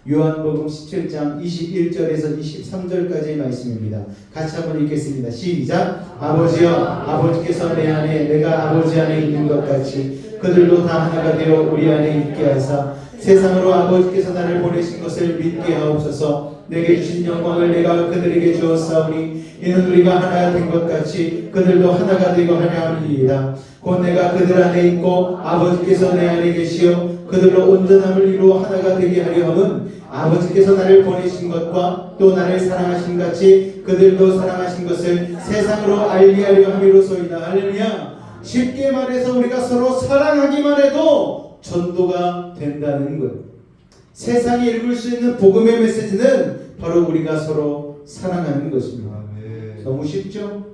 요한복음 17장 21절에서 23절까지의 말씀입니다. 같이 한번 읽겠습니다. 시작. 아버지여, 아버지께서 내 안에 내가 아버지 안에 있는 것 같이 그들도 다 하나가 되어 우리 안에 있게 하사 세상으로 아버지께서 나를 보내신 것을 믿게 하옵소서. 내게 주신 영광을 내가 그들에게 주었사오니 이는 우리가 하나가 된 것 같이 그들도 하나가 되고 하려 함이니이다. 곧 내가 그들 안에 있고 아버지께서 내 안에 계시어 그들로 온전함을 이루어 하나가 되게 하려 함은 아버지께서 나를 보내신 것과 또 나를 사랑하신 같이 그들도 사랑하신 것을 세상으로 알리하려 함이로소이다. 할렐루야. 쉽게 말해서 우리가 서로 사랑하기만 해도 전도가 된다는 것. 세상이 읽을 수 있는 복음의 메시지는 바로 우리가 서로 사랑하는 것입니다. 너무 쉽죠?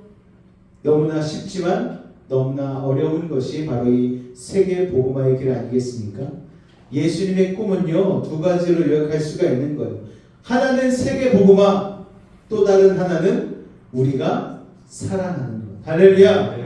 너무나 쉽지만 너무나 어려운 것이 바로 이 세계 복음화의 길 아니겠습니까? 예수님의 꿈은요 두 가지로 요약할 수가 있는 거예요. 하나는 세계 복음화, 또 다른 하나는 우리가 사랑하는 것. 할렐루야.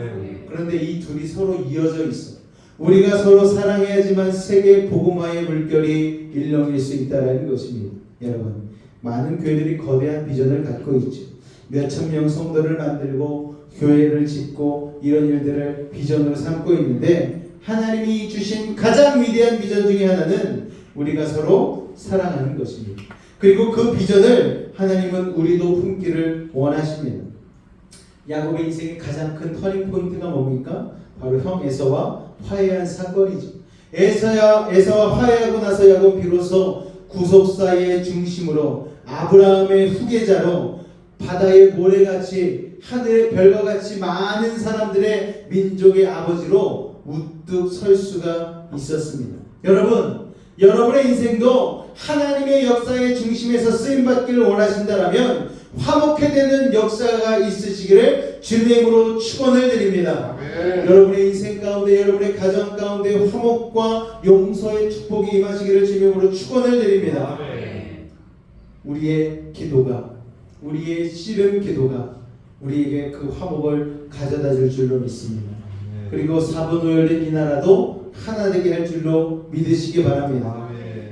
그런데 이 둘이 서로 이어져 있어. 우리가 서로 사랑해야지만 세계 복음화의 물결이 일렁일 수 있다는 것입니다. 여러분, 많은 교회들이 거대한 비전을 갖고 있죠. 몇천 명 성도를 만들고 교회를 짓고 이런 일들을 비전으로 삼고 있는데 하나님이 주신 가장 위대한 비전 중에 하나는 우리가 서로 사랑하는 것입니다. 그리고 그 비전을 하나님은 우리도 품기를 원하십니다. 야곱의 인생의 가장 큰 터닝 포인트가 뭡니까? 바로 형 에서와 화해한 사건이죠. 에서와 화해하고 나서 야곱 비로소 구속사의 중심으로 아브라함의 후계자로 바다의 모래같이 하늘의 별과 같이 많은 사람들의 민족의 아버지로 우뚝 설 수가 있었습니다. 여러분, 여러분의 인생도 하나님의 역사의 중심에서 쓰임받기를 원하신다면 화목해 되는 역사가 있으시기를 주님으로 축원을 드립니다. 여러분의 인생 가운데 여러분의 가정 가운데 화목과 용서의 축복이 임하시기를 주님으로 축원을 드립니다. 우리의 기도가 우리의 씨름 기도가 우리에게 그 화목을 가져다 줄 줄로 믿습니다. 그리고 사분오열된 이 나라도 하나 되게 할 줄로 믿으시기 바랍니다.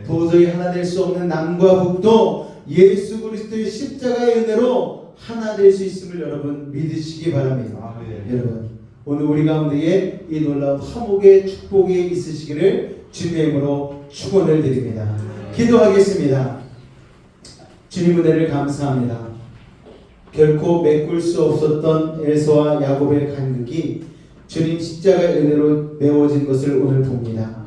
도저히 하나 될 수 없는 남과 북도 예수 그리스도의 십자가의 은혜로 하나 될 수 있음을 여러분 믿으시기 바랍니다. 여러분, 오늘 우리 가운데에 이 놀라운 화목의 축복이 있으시기를 주님의 이름으로 축원을 드립니다. 기도하겠습니다. 주님 은혜를 감사합니다. 결코 메꿀 수 없었던 에서와 야곱의 간극이 주님 십자가의 은혜로 메워진 것을 오늘 봅니다.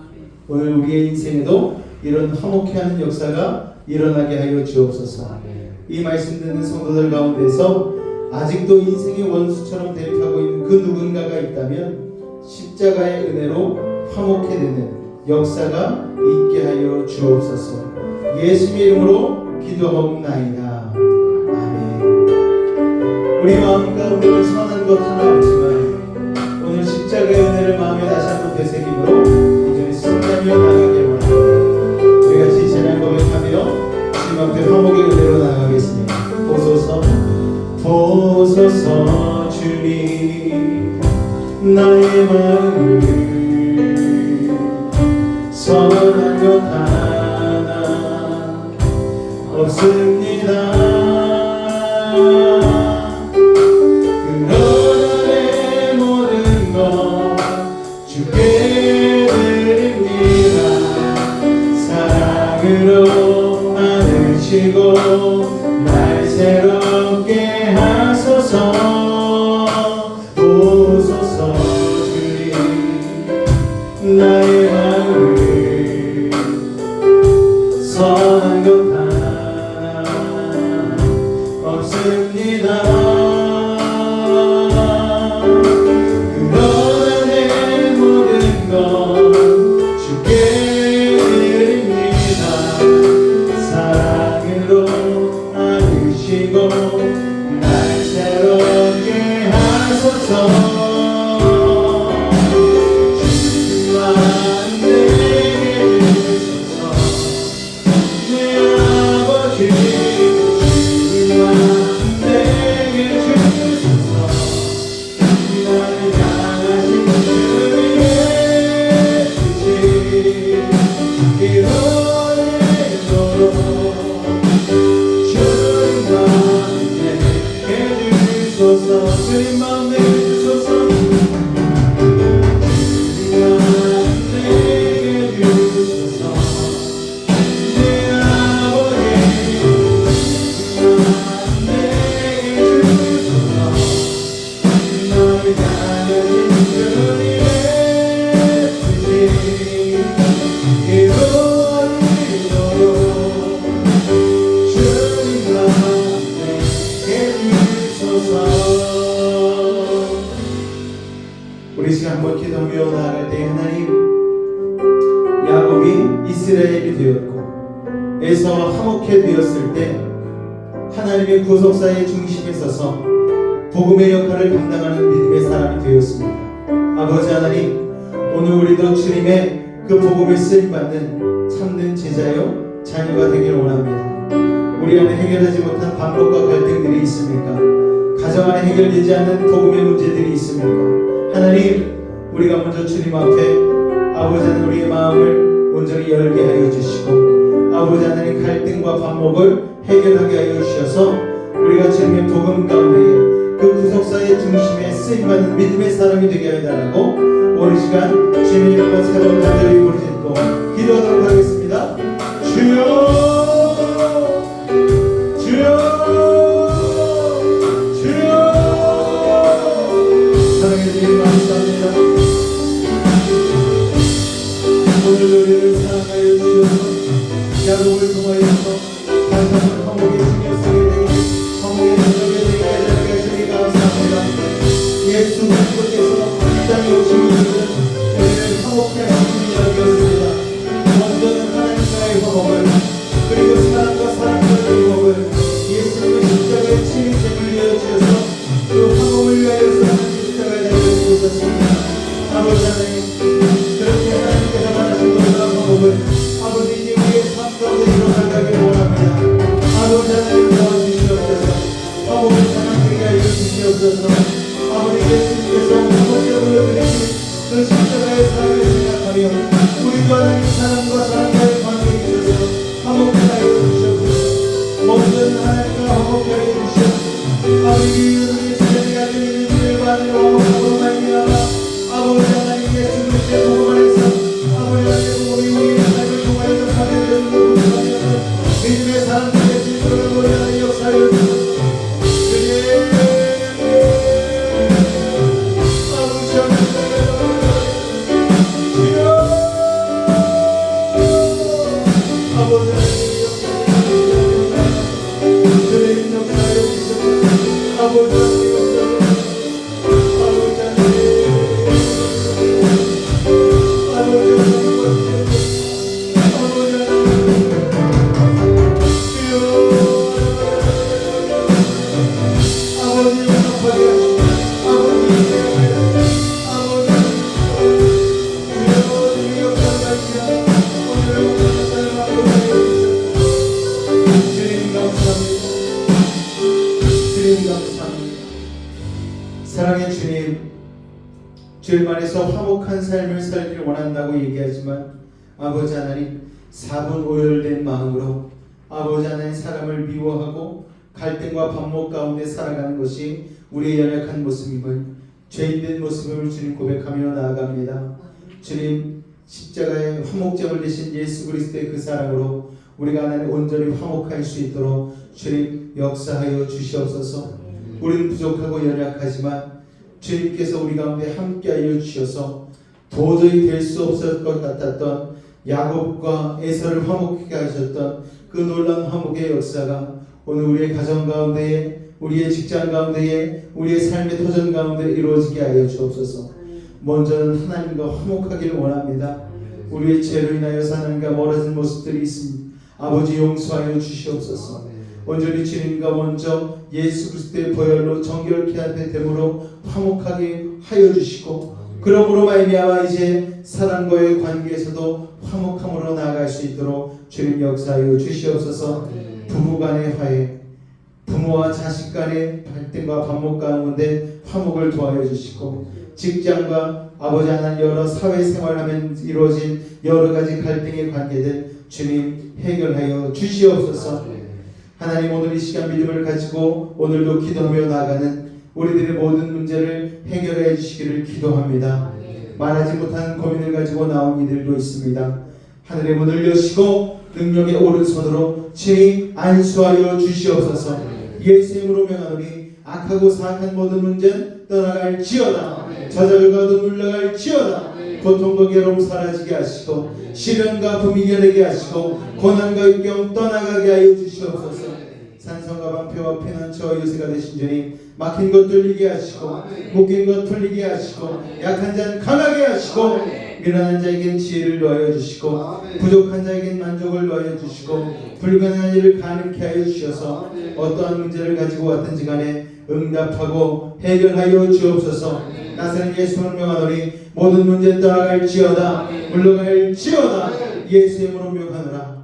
오늘 우리의 인생에도 이런 화목해하는 역사가 일어나게 하여 주옵소서. 이 말씀 듣는 성도들 가운데서 아직도 인생의 원수처럼 대립하고 있는 그 누군가가 있다면 십자가의 은혜로 화목해 되는 역사가 있게 하여 주옵소서. 예수님의 이름으로 기도하옵나이다. 아멘. 우리 마음 가운데 선한 것 하나 없지만 오늘 십자가의 은혜를 마음에 다시 한번 되새김으로 이전에 승리하며 나가게 원합니다. 우리 같이 제날 고백하며 주님 앞에 화목의 은혜로 나가 주옵소서. 주님 나의 마음을 선한 것 하나 없습니다. 그러나 내 모든 것 주께 드립니다. 사랑으로 안으시고 날 새롭게 하소서. 보소서. 주님 나의 마음을 선한 것 하나 없습니다. 그러나 내 모든 것 주께 드립니다. 사랑으로 안으시고 날 새롭게 하소서. 주님만 내게 주소서. 내 아버지 주님만 내게 주소서. 나를 향하신 주님의 뜻이 이루어지도록 주님만 내게 주소서. 주님만 내게 주소서. 주님만 내게 주소서. 내 아버지 주님만 내게 주소서. 나를 향하신 주님의 뜻이 이루어지도록 주님만 내게 주소서. 우리 시간 한번 기도하며 나아갈 때 하나님, 야곱이 이스라엘이 되었고 에서와 화목해 되었을 때 하나님의 구속사의 중심에 서서 복음의 역할을 감당하는 믿음의 사람이 되었습니다. 아버지 하나님, 오늘 우리도 주님의 그 복음에 쓰임받는 참된 제자요 자녀가 되길 원합니다. 우리 안에 해결하지 못한 반복과 갈등들이 있습니까? 가정 안에 해결되지 않는 복음의 문제들이 있습니까? 하나님, 우리가 먼저 주님 앞에 아버지 하나님 우리의 마음을 온전히 열게 하여 주시고 아버지 하나님 갈등과 반목을 해결하게 하여 주셔서 우리가 주님의 복음 가운데에 그 구속사의 중심에 쓰임받는 믿음의 사람이 되게 하여 달라고 오늘 시간 주님의 이름과 새로운 간절히 부르짖고 기도하도록 하겠습니다. 주여 주여 주여. 사랑의 주님 감사합니다. 오늘 우리를 사랑하여 주셔서 야곱을 통하여서 다시 한번 화목의 중에 서게 되니 화목의 저녁에 되게 하시니 감사합니다. 예수 그리스도께서 이 땅에 오신 이유는 우리를 화목케 하시는 이야기였습니다. 먼저는 하나님과의 화목을, 그리고 사람과 사람과의 화목을 예수님의 십자가의 친히 제물리어 주셔서 그 화목을 위하여서 십자가에 달려주셨습니다. 아버지 하나님, 그렇게 하나님께서 말하신 것과 화목을 아버지 우리의 삶 가운데 일어나가길 원합니다. 아버지 하나님 도와주시옵소서. 화목을 사랑하게 하여 주시옵소서. 아버지 예수님께서 화목적으로 드리신 그 십자가의 사랑을 생각하며 우리도 하나님 사람과 사람과의 관계에 있어서 화목케 하여 주시옵소서. 모든 하나님과 화목케 하여 주시옵소서. 아버지 우리의 주님이 가진 일들을 받으러 화목하고 말미암아 아버지 하나님 예수 그리스도의 복음 안에서 아버지 하나님 우리의 삶을 통하여서 하게 되는 것을 감사하며 그 주님 안에서 화목한 삶을 살기를 원한다고 얘기하지만 아버지 하나님 4분 오열된 마음으로 아버지 하나님 사람을 미워하고 갈등과 반목 가운데 살아가는 것이 우리의 연약한 모습임을 죄인된 모습을 주님 고백하며 나아갑니다. 주님 십자가의 화목제물 되신 예수 그리스도의 그 사랑으로 우리가 하나님 온전히 화목할 수 있도록 주님 역사하여 주시옵소서. 우리는 부족하고 연약하지만 주님께서 우리 가운데 함께하여 주셔서 도저히 될 수 없을 것 같았던 야곱과 에서를 화목하게 하셨던 그 놀라운 화목의 역사가 오늘 우리의 가정 가운데에, 우리의 직장 가운데에, 우리의 삶의 터전 가운데 이루어지게 하여 주옵소서. 먼저는 하나님과 화목하기를 원합니다. 우리의 죄로 인하여 하나님과 멀어진 모습들이 있습니다. 아버지 용서하여 주시옵소서. 온전히 주님과 먼저 예수 그리스도의 보혈로 정결케 하되 됨으로 화목하게 하여 주시고, 그러므로 말미암아 이제 사람과의 관계에서도 화목함으로 나아갈 수 있도록 주님 역사하여 주시옵소서. 부부간의 화해, 부모와 자식 간의 갈등과 반목 가운데 화목을 도와여 주시고, 직장과 아버지 하나님 여러 사회생활하면 이루어진 여러 가지 갈등의 관계들 주님 해결하여 주시옵소서. 하나님 오늘 이 시간 믿음을 가지고 오늘도 기도하며 나아가는 우리들의 모든 문제를 해결해 주시기를 기도합니다. 말하지 못한 고민을 가지고 나온 이들도 있습니다. 하늘의 문을 여시고 능력의 오른손으로 친히 안수하여 주시옵소서. 예수의 이름으로 명하노니 악하고 사악한 모든 문제는 떠나갈지어다. 저절과 눈물 나갈지어다. 고통과 괴로움 사라지게 하시고 시련과 아픔 이겨내게 하시고 고난과 역경 떠나가게 하여 주시옵소서. 산성과 방패와 피난처와 요새가 되신 주님, 막힌 것 뚫리게 하시고 묶인 것 풀리게 하시고 약한 자는 강하게 하시고 미련한 자에겐 지혜를 더하여 주시고 부족한 자에겐 만족을 더하여 주시고 불가능한 일을 가능케 하여 주셔서 어떠한 문제를 가지고 왔든지 간에 응답하고 해결하여 주옵소서. 나사렛 예수를 명하노니 모든 문제 떠나갈지어다. 물러갈지어다. 예수의 이름으로 명하노라.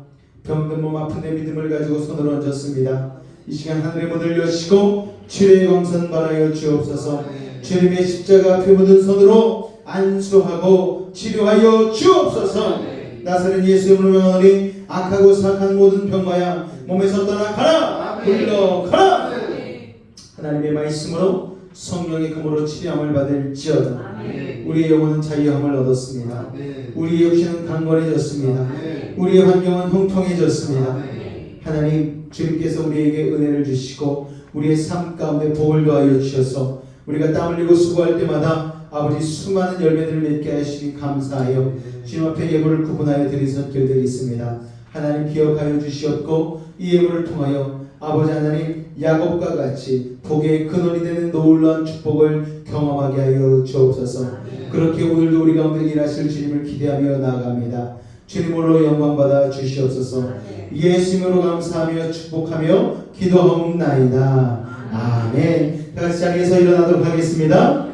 병든 몸 아픈 내 믿음을 가지고 손을 얹었습니다. 이 시간 하늘의 문을 여시고 주의 광선 바라여 주옵소서. 주님의 십자가 앞에 묻은 손으로 안수하고 치료하여 주옵소서. 나사렛 예수의 이름으로 명하노니 악하고 사악한 모든 병마야 몸에서 떠나가라. 물러가라. 하나님의 말씀으로 성령의 금으로 치료함을 받을지어다. 우리의 영혼은 자유함을 얻었습니다. 우리의 육신은 강건해졌습니다. 우리의 환경은 형통해졌습니다. 하나님 주님께서 우리에게 은혜를 주시고 우리의 삶 가운데 복을 더하여 주셔서 우리가 땀 흘리고 수고할 때마다 아버지 수많은 열매들을 맺게 하시니 감사하여 주님 앞에 예물을 구분하여 드린 손길들이 있습니다. 하나님 기억하여 주시었고 이 예물을 통하여 아버지 하나님 야곱과 같이 복의 근원이 되는 놀라운 축복을 경험하게 하여 주옵소서. 그렇게 오늘도 우리 가운데 일하실 주님을 기대하며 나아갑니다. 주님으로 영광받아 주시옵소서. 예수님으로 감사하며 축복하며 기도하옵나이다. 아멘. 다 같이 자리에서 일어나도록 하겠습니다.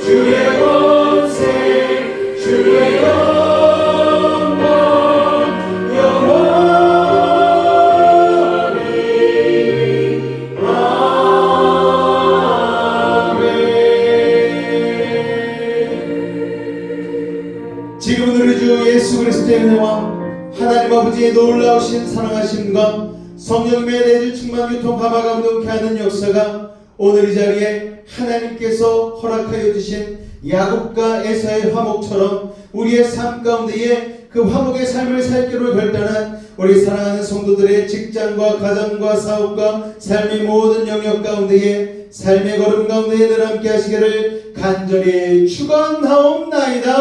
주의 권세 주의 영광 하나님의 놀라우신 사랑하심과 성령님의 내주 충만 교통 감화가 운동케 하는 역사가 오늘 이 자리에 하나님께서 허락하여 주신 야곱과 에사의 화목처럼 우리의 삶 가운데에 그 화목의 삶을 살기로 결단한 우리 사랑하는 성도들의 직장과 가정과 사업과 삶의 모든 영역 가운데에 삶의 걸음 가운데에 늘 함께 하시기를 간절히 축원하옵나이다.